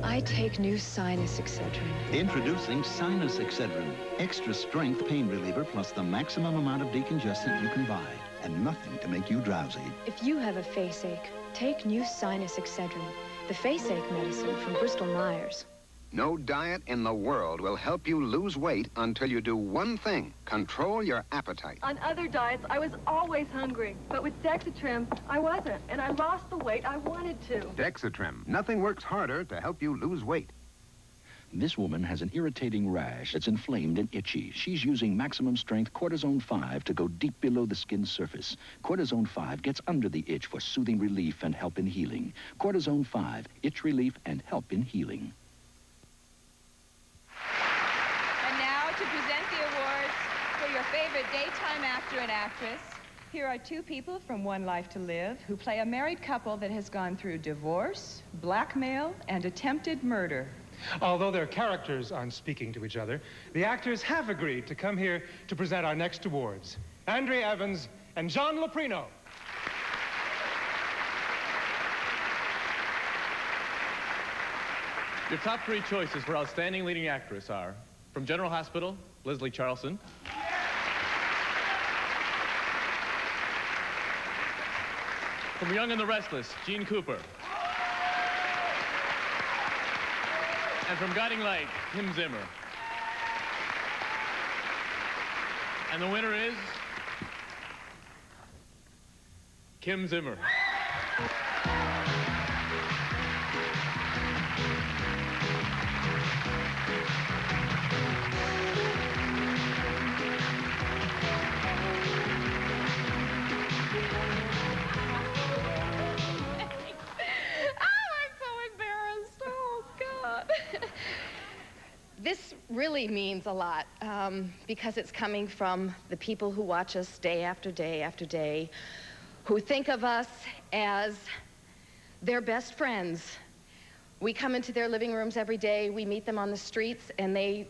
Speaker 10: I take new Sinus Excedrin.
Speaker 3: Introducing Sinus Excedrin. Extra strength pain reliever plus the maximum amount of decongestant you can buy. And nothing to make you drowsy.
Speaker 10: If you have a face ache, take new Sinus Excedrin, the face ache medicine from Bristol Myers.
Speaker 11: No diet in the world will help you lose weight until you do one thing: control your appetite.
Speaker 12: On other diets, I was always hungry. But with Dexatrim, I wasn't. And I lost the weight I wanted to.
Speaker 11: Dexatrim. Nothing works harder to help you lose weight.
Speaker 3: This woman has an irritating rash that's inflamed and itchy. She's using maximum strength Cortisone 5 to go deep below the skin's surface. Cortisone 5 gets under the itch for soothing relief and help in healing. Cortisone 5, itch relief and help in healing.
Speaker 34: And now to present the awards for your favorite daytime actor and actress, here are 2 people from One Life to Live who play a married couple that has gone through divorce, blackmail, and attempted murder.
Speaker 32: Although their characters aren't speaking to each other, the actors have agreed to come here to present our next awards. Andrea Evans and John Loprino.
Speaker 6: Your top 3 choices for Outstanding Leading Actress are, from General Hospital, Leslie Charleston. From Young and the Restless, Gene Cooper. And from Guiding Light, Kim Zimmer. And the winner is Kim Zimmer.
Speaker 13: This really means a lot because it's coming from the people who watch us day after day after day, who think of us as their best friends. We come into their living rooms every day, we meet them on the streets, and they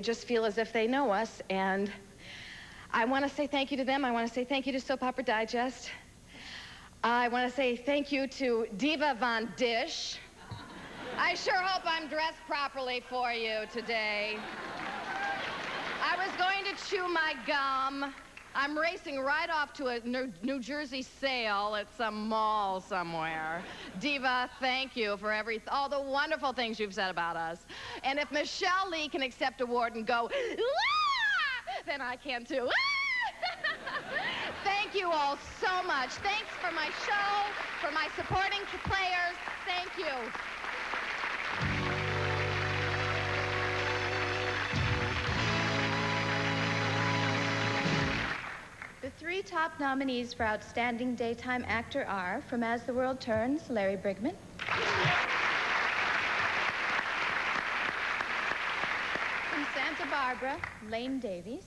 Speaker 13: just feel as if they know us. And I want to say thank you to them. I want to say thank you to Soap Opera Digest. I want to say thank you to Diva Von Dish. I sure hope I'm dressed properly for you today. I was going to chew my gum. I'm racing right off to a New Jersey sale at some mall somewhere. Diva, thank you for all the wonderful things you've said about us. And if Michelle Lee can accept award and go, "Wah!" then I can too. Thank you all so much. Thanks for my show, for my supporting players. Thank you.
Speaker 14: The 3 top nominees for Outstanding Daytime Actor are, from As the World Turns, Larry Brigman. From Santa Barbara, Lane Davies.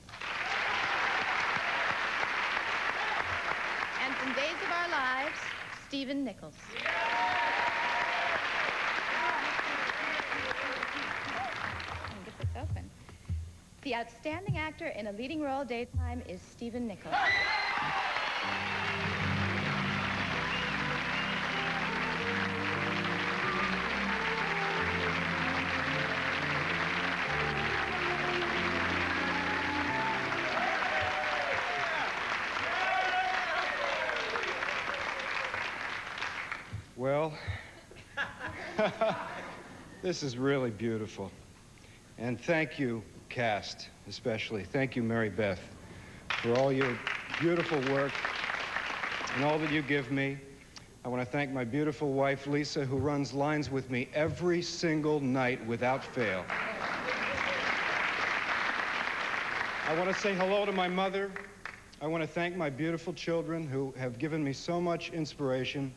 Speaker 14: And from Days of Our Lives, Stephen Nichols. Let me get this open. The outstanding actor in a leading role daytime is Stephen Nichols.
Speaker 15: Well, this is really beautiful. And thank you, cast, especially. Thank you, Mary Beth, for all your beautiful work and all that you give me. I want to thank my beautiful wife, Lisa, who runs lines with me every single night without fail. I want to say hello to my mother. I want to thank my beautiful children who have given me so much inspiration.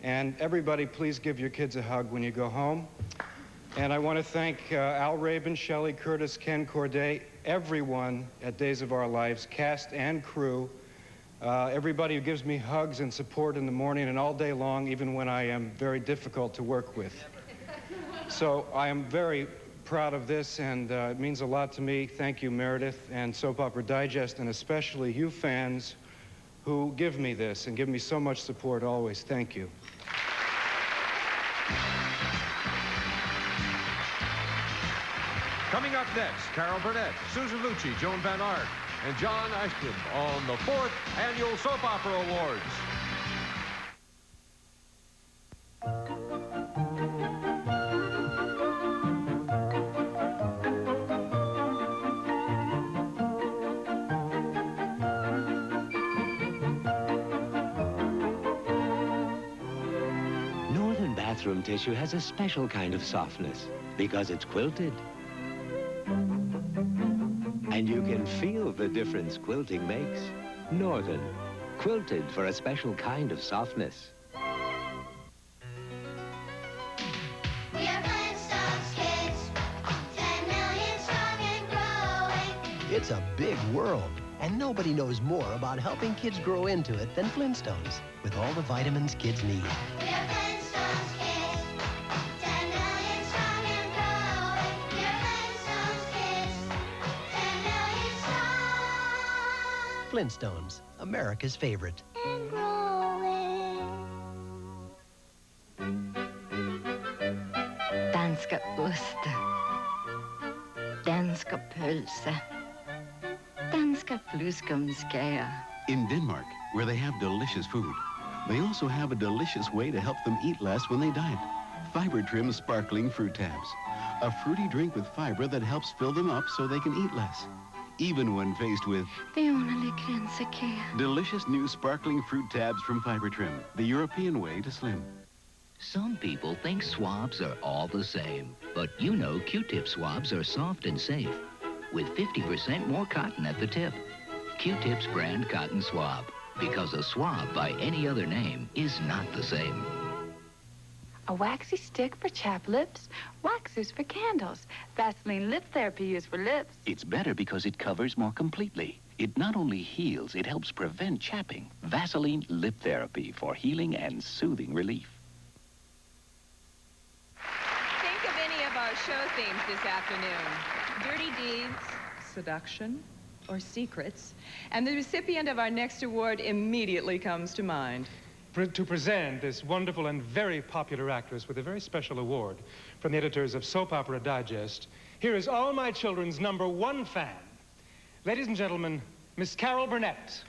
Speaker 15: And everybody, please give your kids a hug when you go home. And I want to thank Al Rabin, Shelley Curtis, Ken Corday, everyone at Days of Our Lives, cast and crew, everybody who gives me hugs and support in the morning and all day long, even when I am very difficult to work with. So I am very proud of this, and it means a lot to me. Thank you, Meredith, and Soap Opera Digest, and especially you fans who give me this and give me so much support always. Thank you.
Speaker 5: Coming up next, Carol Burnett, Susan Lucci, Joan Van Art, and John Ashton on the 4th Annual Soap Opera Awards.
Speaker 16: Northern bathroom tissue has a special kind of softness because it's quilted. And you can feel the difference quilting makes. Northern, quilted for a special kind of softness.
Speaker 17: We are Flintstones kids, 10 million strong and growing.
Speaker 18: It's a big world, and nobody knows more about helping kids grow into it than Flintstones, with all the vitamins kids need.
Speaker 17: We are Flintstones kids, 10 million strong and growing. We are Flintstones kids, 10 million strong.
Speaker 18: Flintstones, America's favorite.
Speaker 17: And growing.
Speaker 19: Danska ost, danska pølse, danska fluskumskager.
Speaker 21: In Denmark, where they have delicious food, they also have a delicious way to help them eat less when they diet. Fiber Trim Sparkling Fruit Tabs. A fruity drink with fiber that helps fill them up so they can eat less, even when faced with
Speaker 19: Det underlige grænsekage.
Speaker 21: delicious new sparkling fruit tabs from Fiber Trim, the European way to slim.
Speaker 22: Some people think swabs are all the same, but you know Q-tip swabs are soft and safe, with 50% more cotton at the tip. Q-tip's brand cotton swab, because a swab by any other name is not the same.
Speaker 2: A waxy stick for chapped lips, waxers for candles, Vaseline lip therapy used for lips.
Speaker 3: It's better because it covers more completely. It not only heals, it helps prevent chapping. Vaseline lip therapy for healing and soothing relief.
Speaker 34: Think of any of our show themes this afternoon. Dirty deeds, seduction, or secrets. And the recipient of our next award immediately comes to mind.
Speaker 32: To present this wonderful and very popular actress with a very special award from the editors of Soap Opera Digest, here is all my children's #1 fan. Ladies and gentlemen, Miss Carol Burnett.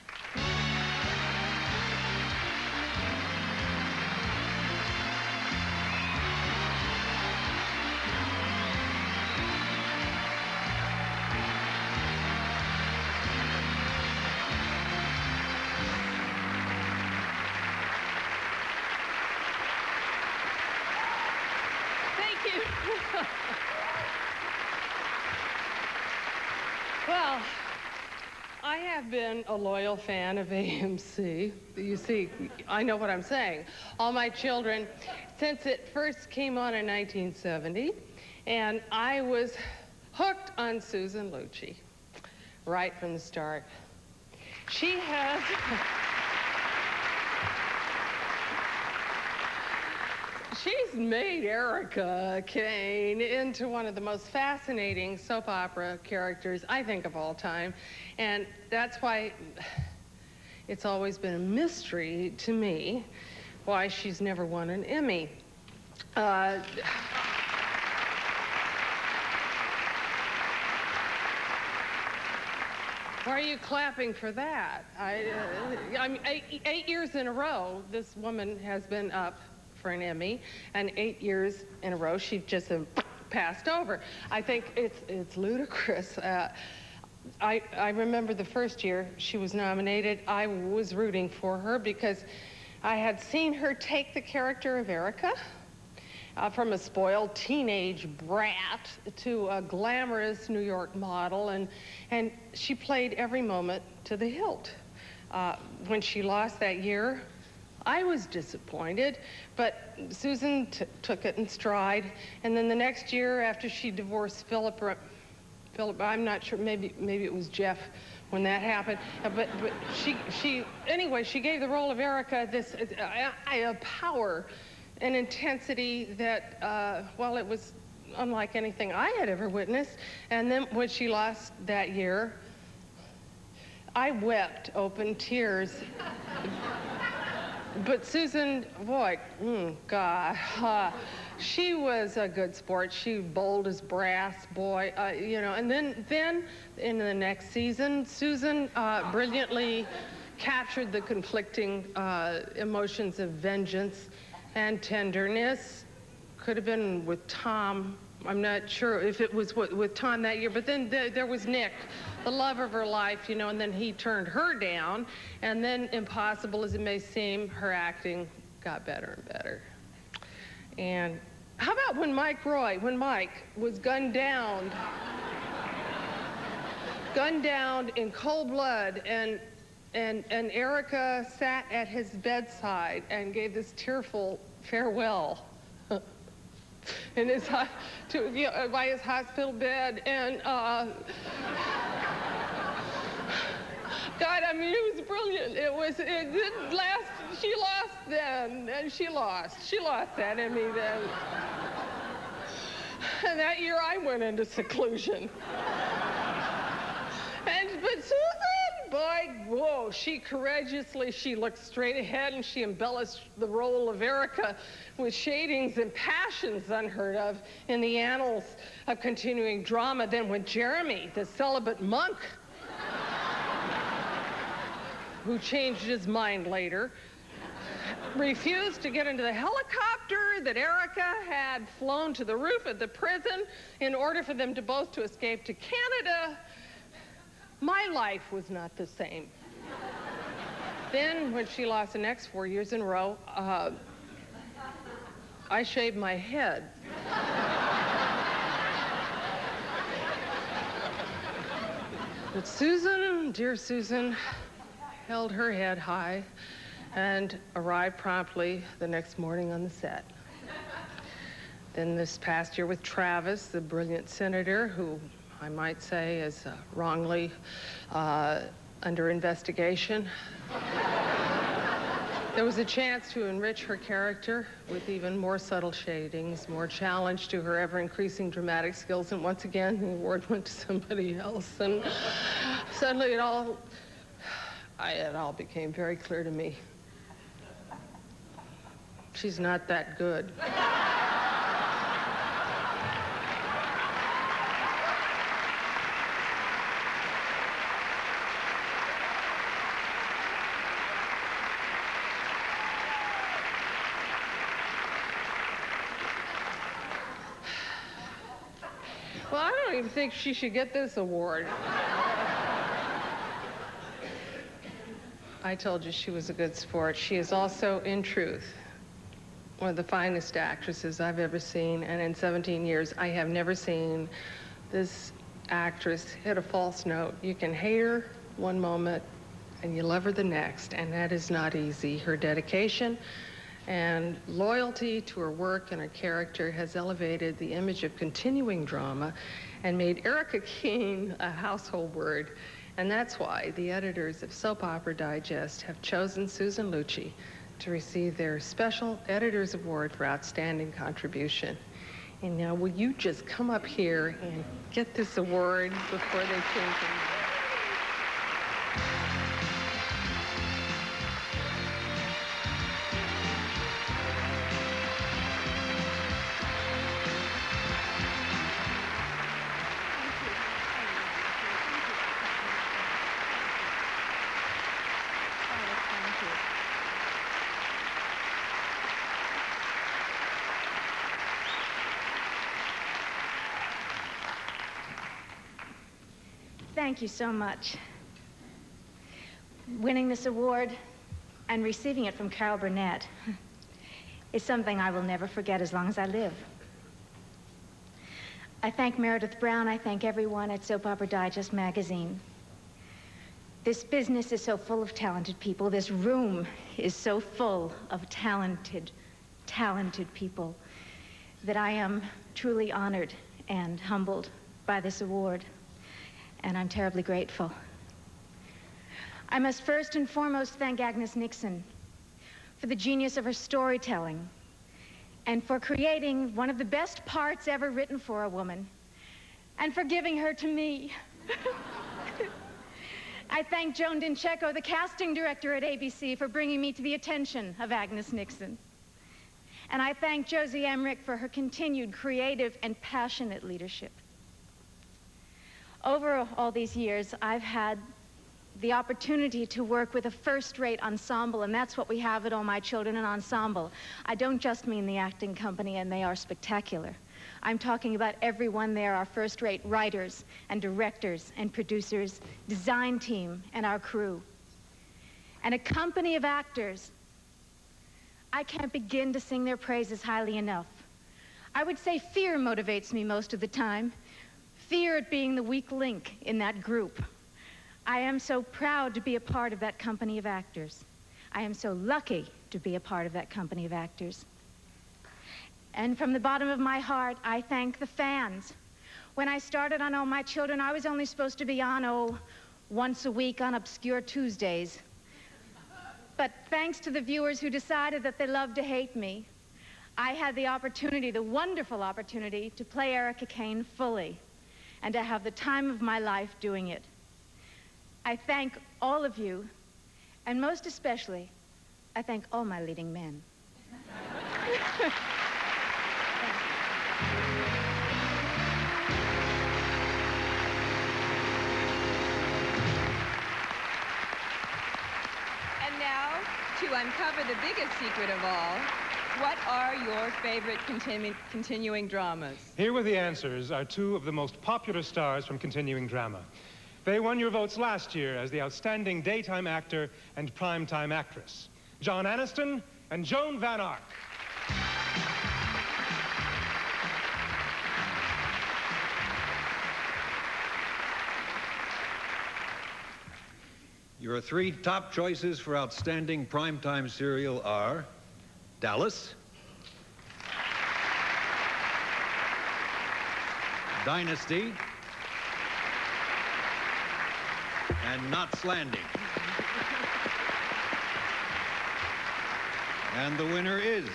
Speaker 4: Well, I have been a loyal fan of AMC. You see, I know what I'm saying. All my children, since it first came on in 1970, and I was hooked on Susan Lucci right from the start. She has... She's made Erica Kane into one of the most fascinating soap opera characters, I think, of all time. And that's why it's always been a mystery to me why she's never won an Emmy. Why are you clapping for that? I mean, 8 years in a row, this woman has been up for an Emmy, and 8 years in a row she's just passed over. I think it's ludicrous. I remember the first year she was nominated, I was rooting for her because I had seen her take the character of Erica from a spoiled teenage brat to a glamorous New York model, and she played every moment to the hilt. When she lost that year, I was disappointed, but Susan took it in stride. And then the next year, after she divorced Philip, I'm not sure, maybe it was Jeff when that happened. But anyway, she gave the role of Erica this a power and intensity that, well, it was unlike anything I had ever witnessed. And then when she lost that year, I wept open tears. But Susan, boy, God, she was a good sport. She bold as brass, boy, you know. And then in the next season, Susan brilliantly captured the conflicting emotions of vengeance and tenderness. Could have been with Tom. I'm not sure if it was with Tom that year, but then there was Nick, the love of her life, you know, and then he turned her down, and then, impossible as it may seem, her acting got better and better. And how about when Mike was gunned down in cold blood, and Erica sat at his bedside and gave this tearful farewell in his by his hospital bed, and God, I mean, it was brilliant. It didn't last. She lost then, and she lost that Emmy then. And that year I went into seclusion. But Susan, boy, whoa, she looked straight ahead, and she embellished the role of Erica with shadings and passions unheard of in the annals of continuing drama. Then when Jeremy, the celibate monk, who changed his mind later, refused to get into the helicopter that Erica had flown to the roof of the prison in order for them to both to escape to Canada, my life was not the same. Then, when she lost the next 4 years in a row, I shaved my head. But Susan, dear Susan, held her head high and arrived promptly the next morning on the set. Then this past year with Travis, the brilliant senator, who I might say is wrongly under investigation. There was a chance to enrich her character with even more subtle shadings, more challenge to her ever-increasing dramatic skills, and once again, the award went to somebody else. And suddenly it all became very clear to me. She's not that good. Well, I don't even think she should get this award. I told you she was a good sport. She is also, in truth, one of the finest actresses I've ever seen, and in 17 years, I have never seen this actress hit a false note. You can hate her one moment, and you love her the next, and that is not easy. Her dedication and loyalty to her work and her character has elevated the image of continuing drama and made Erica Keene a household word. And that's why the editors of Soap Opera Digest have chosen Susan Lucci to receive their special Editor's Award for Outstanding Contribution. And now, will you just come up here and get this award before they change it?
Speaker 1: Thank you so much. Winning this award and receiving it from Carol Burnett is something I will never forget as long as I live. I thank Meredith Brown. I thank everyone at Soap Opera Digest magazine. This business is so full of talented people. This room is so full of talented people that I am truly honored and humbled by this award. And I'm terribly grateful. I must first and foremost thank Agnes Nixon for the genius of her storytelling and for creating one of the best parts ever written for a woman and for giving her to me. I thank Joan Dincheco, the casting director at ABC, for bringing me to the attention of Agnes Nixon. And I thank Josie Emmerich for her continued creative and passionate leadership. Over all these years, I've had the opportunity to work with a first-rate ensemble, and that's what we have at All My Children, an ensemble. I don't just mean the acting company, and they are spectacular. I'm talking about everyone there, our first-rate writers and directors and producers, design team, and our crew. And a company of actors. I can't begin to sing their praises highly enough. I would say fear motivates me most of the time. Fear at being the weak link in that group. I am so proud to be a part of that company of actors. I am so lucky to be a part of that company of actors. And from the bottom of my heart, I thank the fans. When I started on All My Children, I was only supposed to be on, once a week on obscure Tuesdays. But thanks to the viewers who decided that they loved to hate me, I had the opportunity, the wonderful opportunity, to play Erica Kane fully and to have the time of my life doing it. I thank all of you, and most especially, I thank all my leading men.
Speaker 34: And now, to uncover the biggest secret of all, what are your favorite continuing dramas?
Speaker 32: Here with the answers are two of the most popular stars from continuing drama. They won your votes last year as the outstanding daytime actor and primetime actress. John Aniston and Joan Van Ark.
Speaker 5: Your three top choices for outstanding primetime serial are Dallas, Dynasty and Knots Landing. And the winner is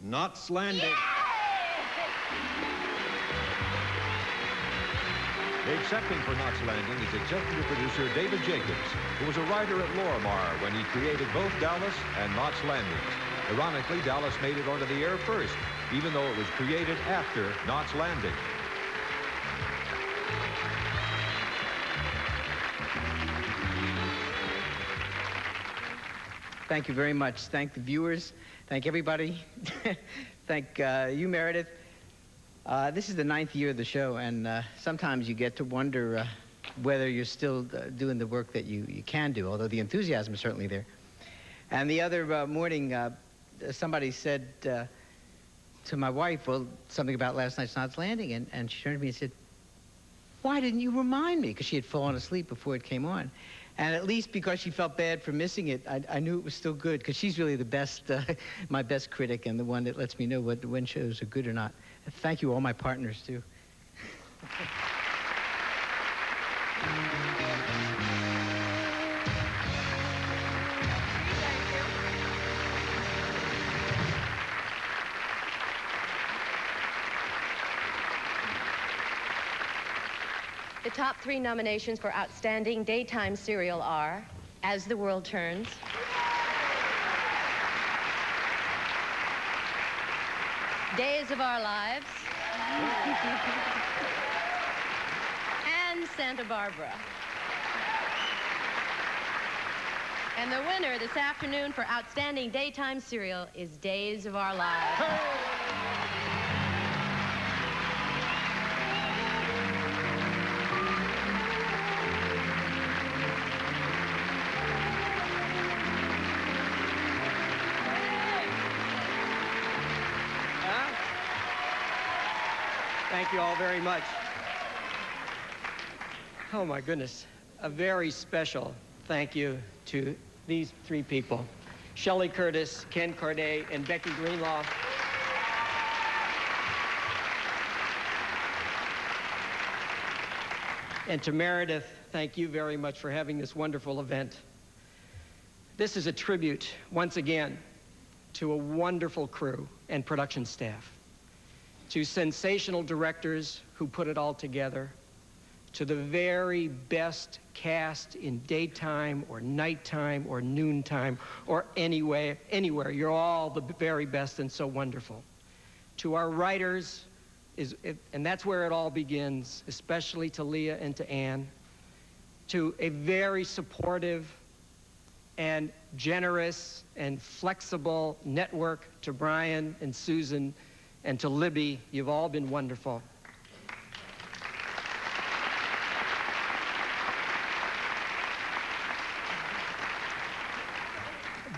Speaker 5: Knots Landing. The accepting for Knots Landing is executive producer David Jacobs, who was a writer at Lorimar when he created both Dallas and Knots Landings. Ironically, Dallas made it onto the air first, even though it was created after Knots Landing.
Speaker 7: Thank you very much. Thank the viewers. Thank everybody. Thank you, Meredith. This is the 9th year of the show, and sometimes you get to wonder whether you're still doing the work that you can do, although the enthusiasm is certainly there. And the other morning, somebody said to my wife, well, something about last night's Knots Landing, and she turned to me and said, why didn't you remind me? Because she had fallen asleep before it came on. And at least because she felt bad for missing it, I knew it was still good, because she's really the best, my best critic, and the one that lets me know when shows are good or not. And thank you, all my partners, too.
Speaker 8: The top 3 nominations for Outstanding Daytime Serial are As the World Turns, Days of Our Lives, and Santa Barbara. And the winner this afternoon for Outstanding Daytime Serial is Days of Our Lives.
Speaker 9: Thank you all very much. Oh, my goodness. A very special thank you to these 3 people, Shelley Curtis, Ken Corday, and Becky Greenlaw. And to Meredith, thank you very much for having this wonderful event. This is a tribute, once again, to a wonderful crew and production staff, to sensational directors who put it all together, to the very best cast in daytime or nighttime or noontime or anywhere. You're all the very best and so wonderful. To our writers, and that's where it all begins, especially to Leah and to Ann, to a very supportive and generous and flexible network, to Brian and Susan, and to Libby. You've all been wonderful.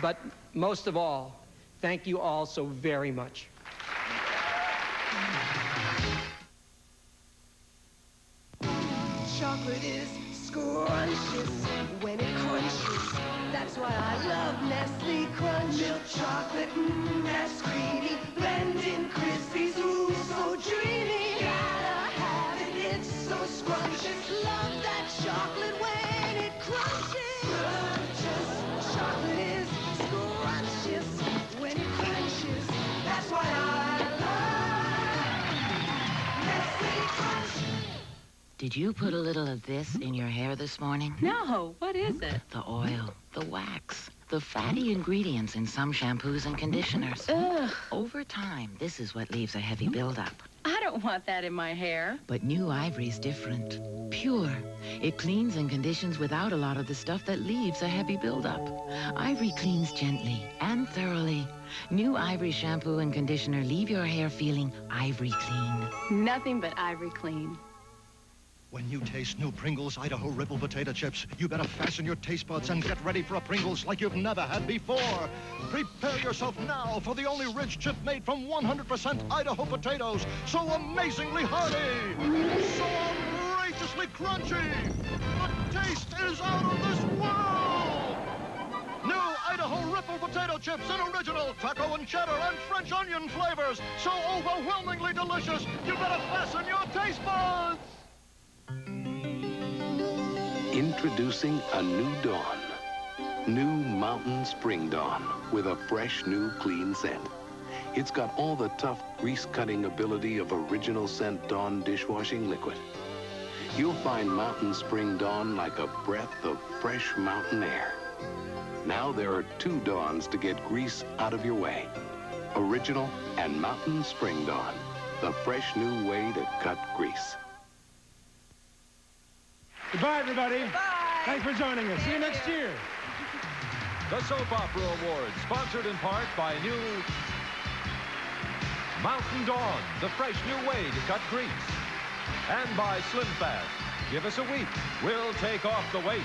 Speaker 9: But most of all, thank you all so very much.
Speaker 20: Chocolate is scrumptious when it crunches. That's why I love Nestle Crunch. Milk chocolate, that's creamy. Blending Krispies, ooh, so dreamy. Gotta have it, it's so scrumptious. Love that chocolate when it crunches. Scrumptious, chocolate is scrumptious when it crunches. That's why I love Nestle Crunch.
Speaker 23: Did you put a little of this in your hair this morning?
Speaker 24: No, what is it?
Speaker 23: The oil, the wax, the fatty ingredients in some shampoos and conditioners.
Speaker 24: Ugh.
Speaker 23: Over time, this is what leaves a heavy buildup.
Speaker 24: I don't want that in my hair.
Speaker 23: But new Ivory's different. Pure. It cleans and conditions without a lot of the stuff that leaves a heavy buildup. Ivory cleans gently and thoroughly. New Ivory shampoo and conditioner leave your hair feeling ivory clean.
Speaker 24: Nothing but ivory clean.
Speaker 25: When you taste new Pringles Idaho Ripple Potato Chips, you better fasten your taste buds and get ready for a Pringles like you've never had before. Prepare yourself now for the only ridge chip made from 100% Idaho potatoes. So amazingly hearty, so outrageously crunchy. The taste is out of this world. New Idaho Idaho ripple potato chips in original taco and cheddar and French onion flavors. So overwhelmingly delicious, you better fasten your taste buds.
Speaker 6: Introducing a new dawn. New Mountain Spring Dawn with a fresh, new, clean scent. It's got all the tough, grease-cutting ability of original scent Dawn dishwashing liquid. You'll find Mountain Spring Dawn like a breath of fresh mountain air. Now there are 2 Dawns to get grease out of your way. Original and Mountain Spring Dawn, the fresh new way to cut grease.
Speaker 32: Goodbye, everybody. Goodbye. Thanks for joining us. See you next year.
Speaker 5: The Soap Opera Awards, sponsored in part by new Mountain Dawn, the fresh new way to cut grease. And by Slim Fast. Give us a week. We'll take off the weight.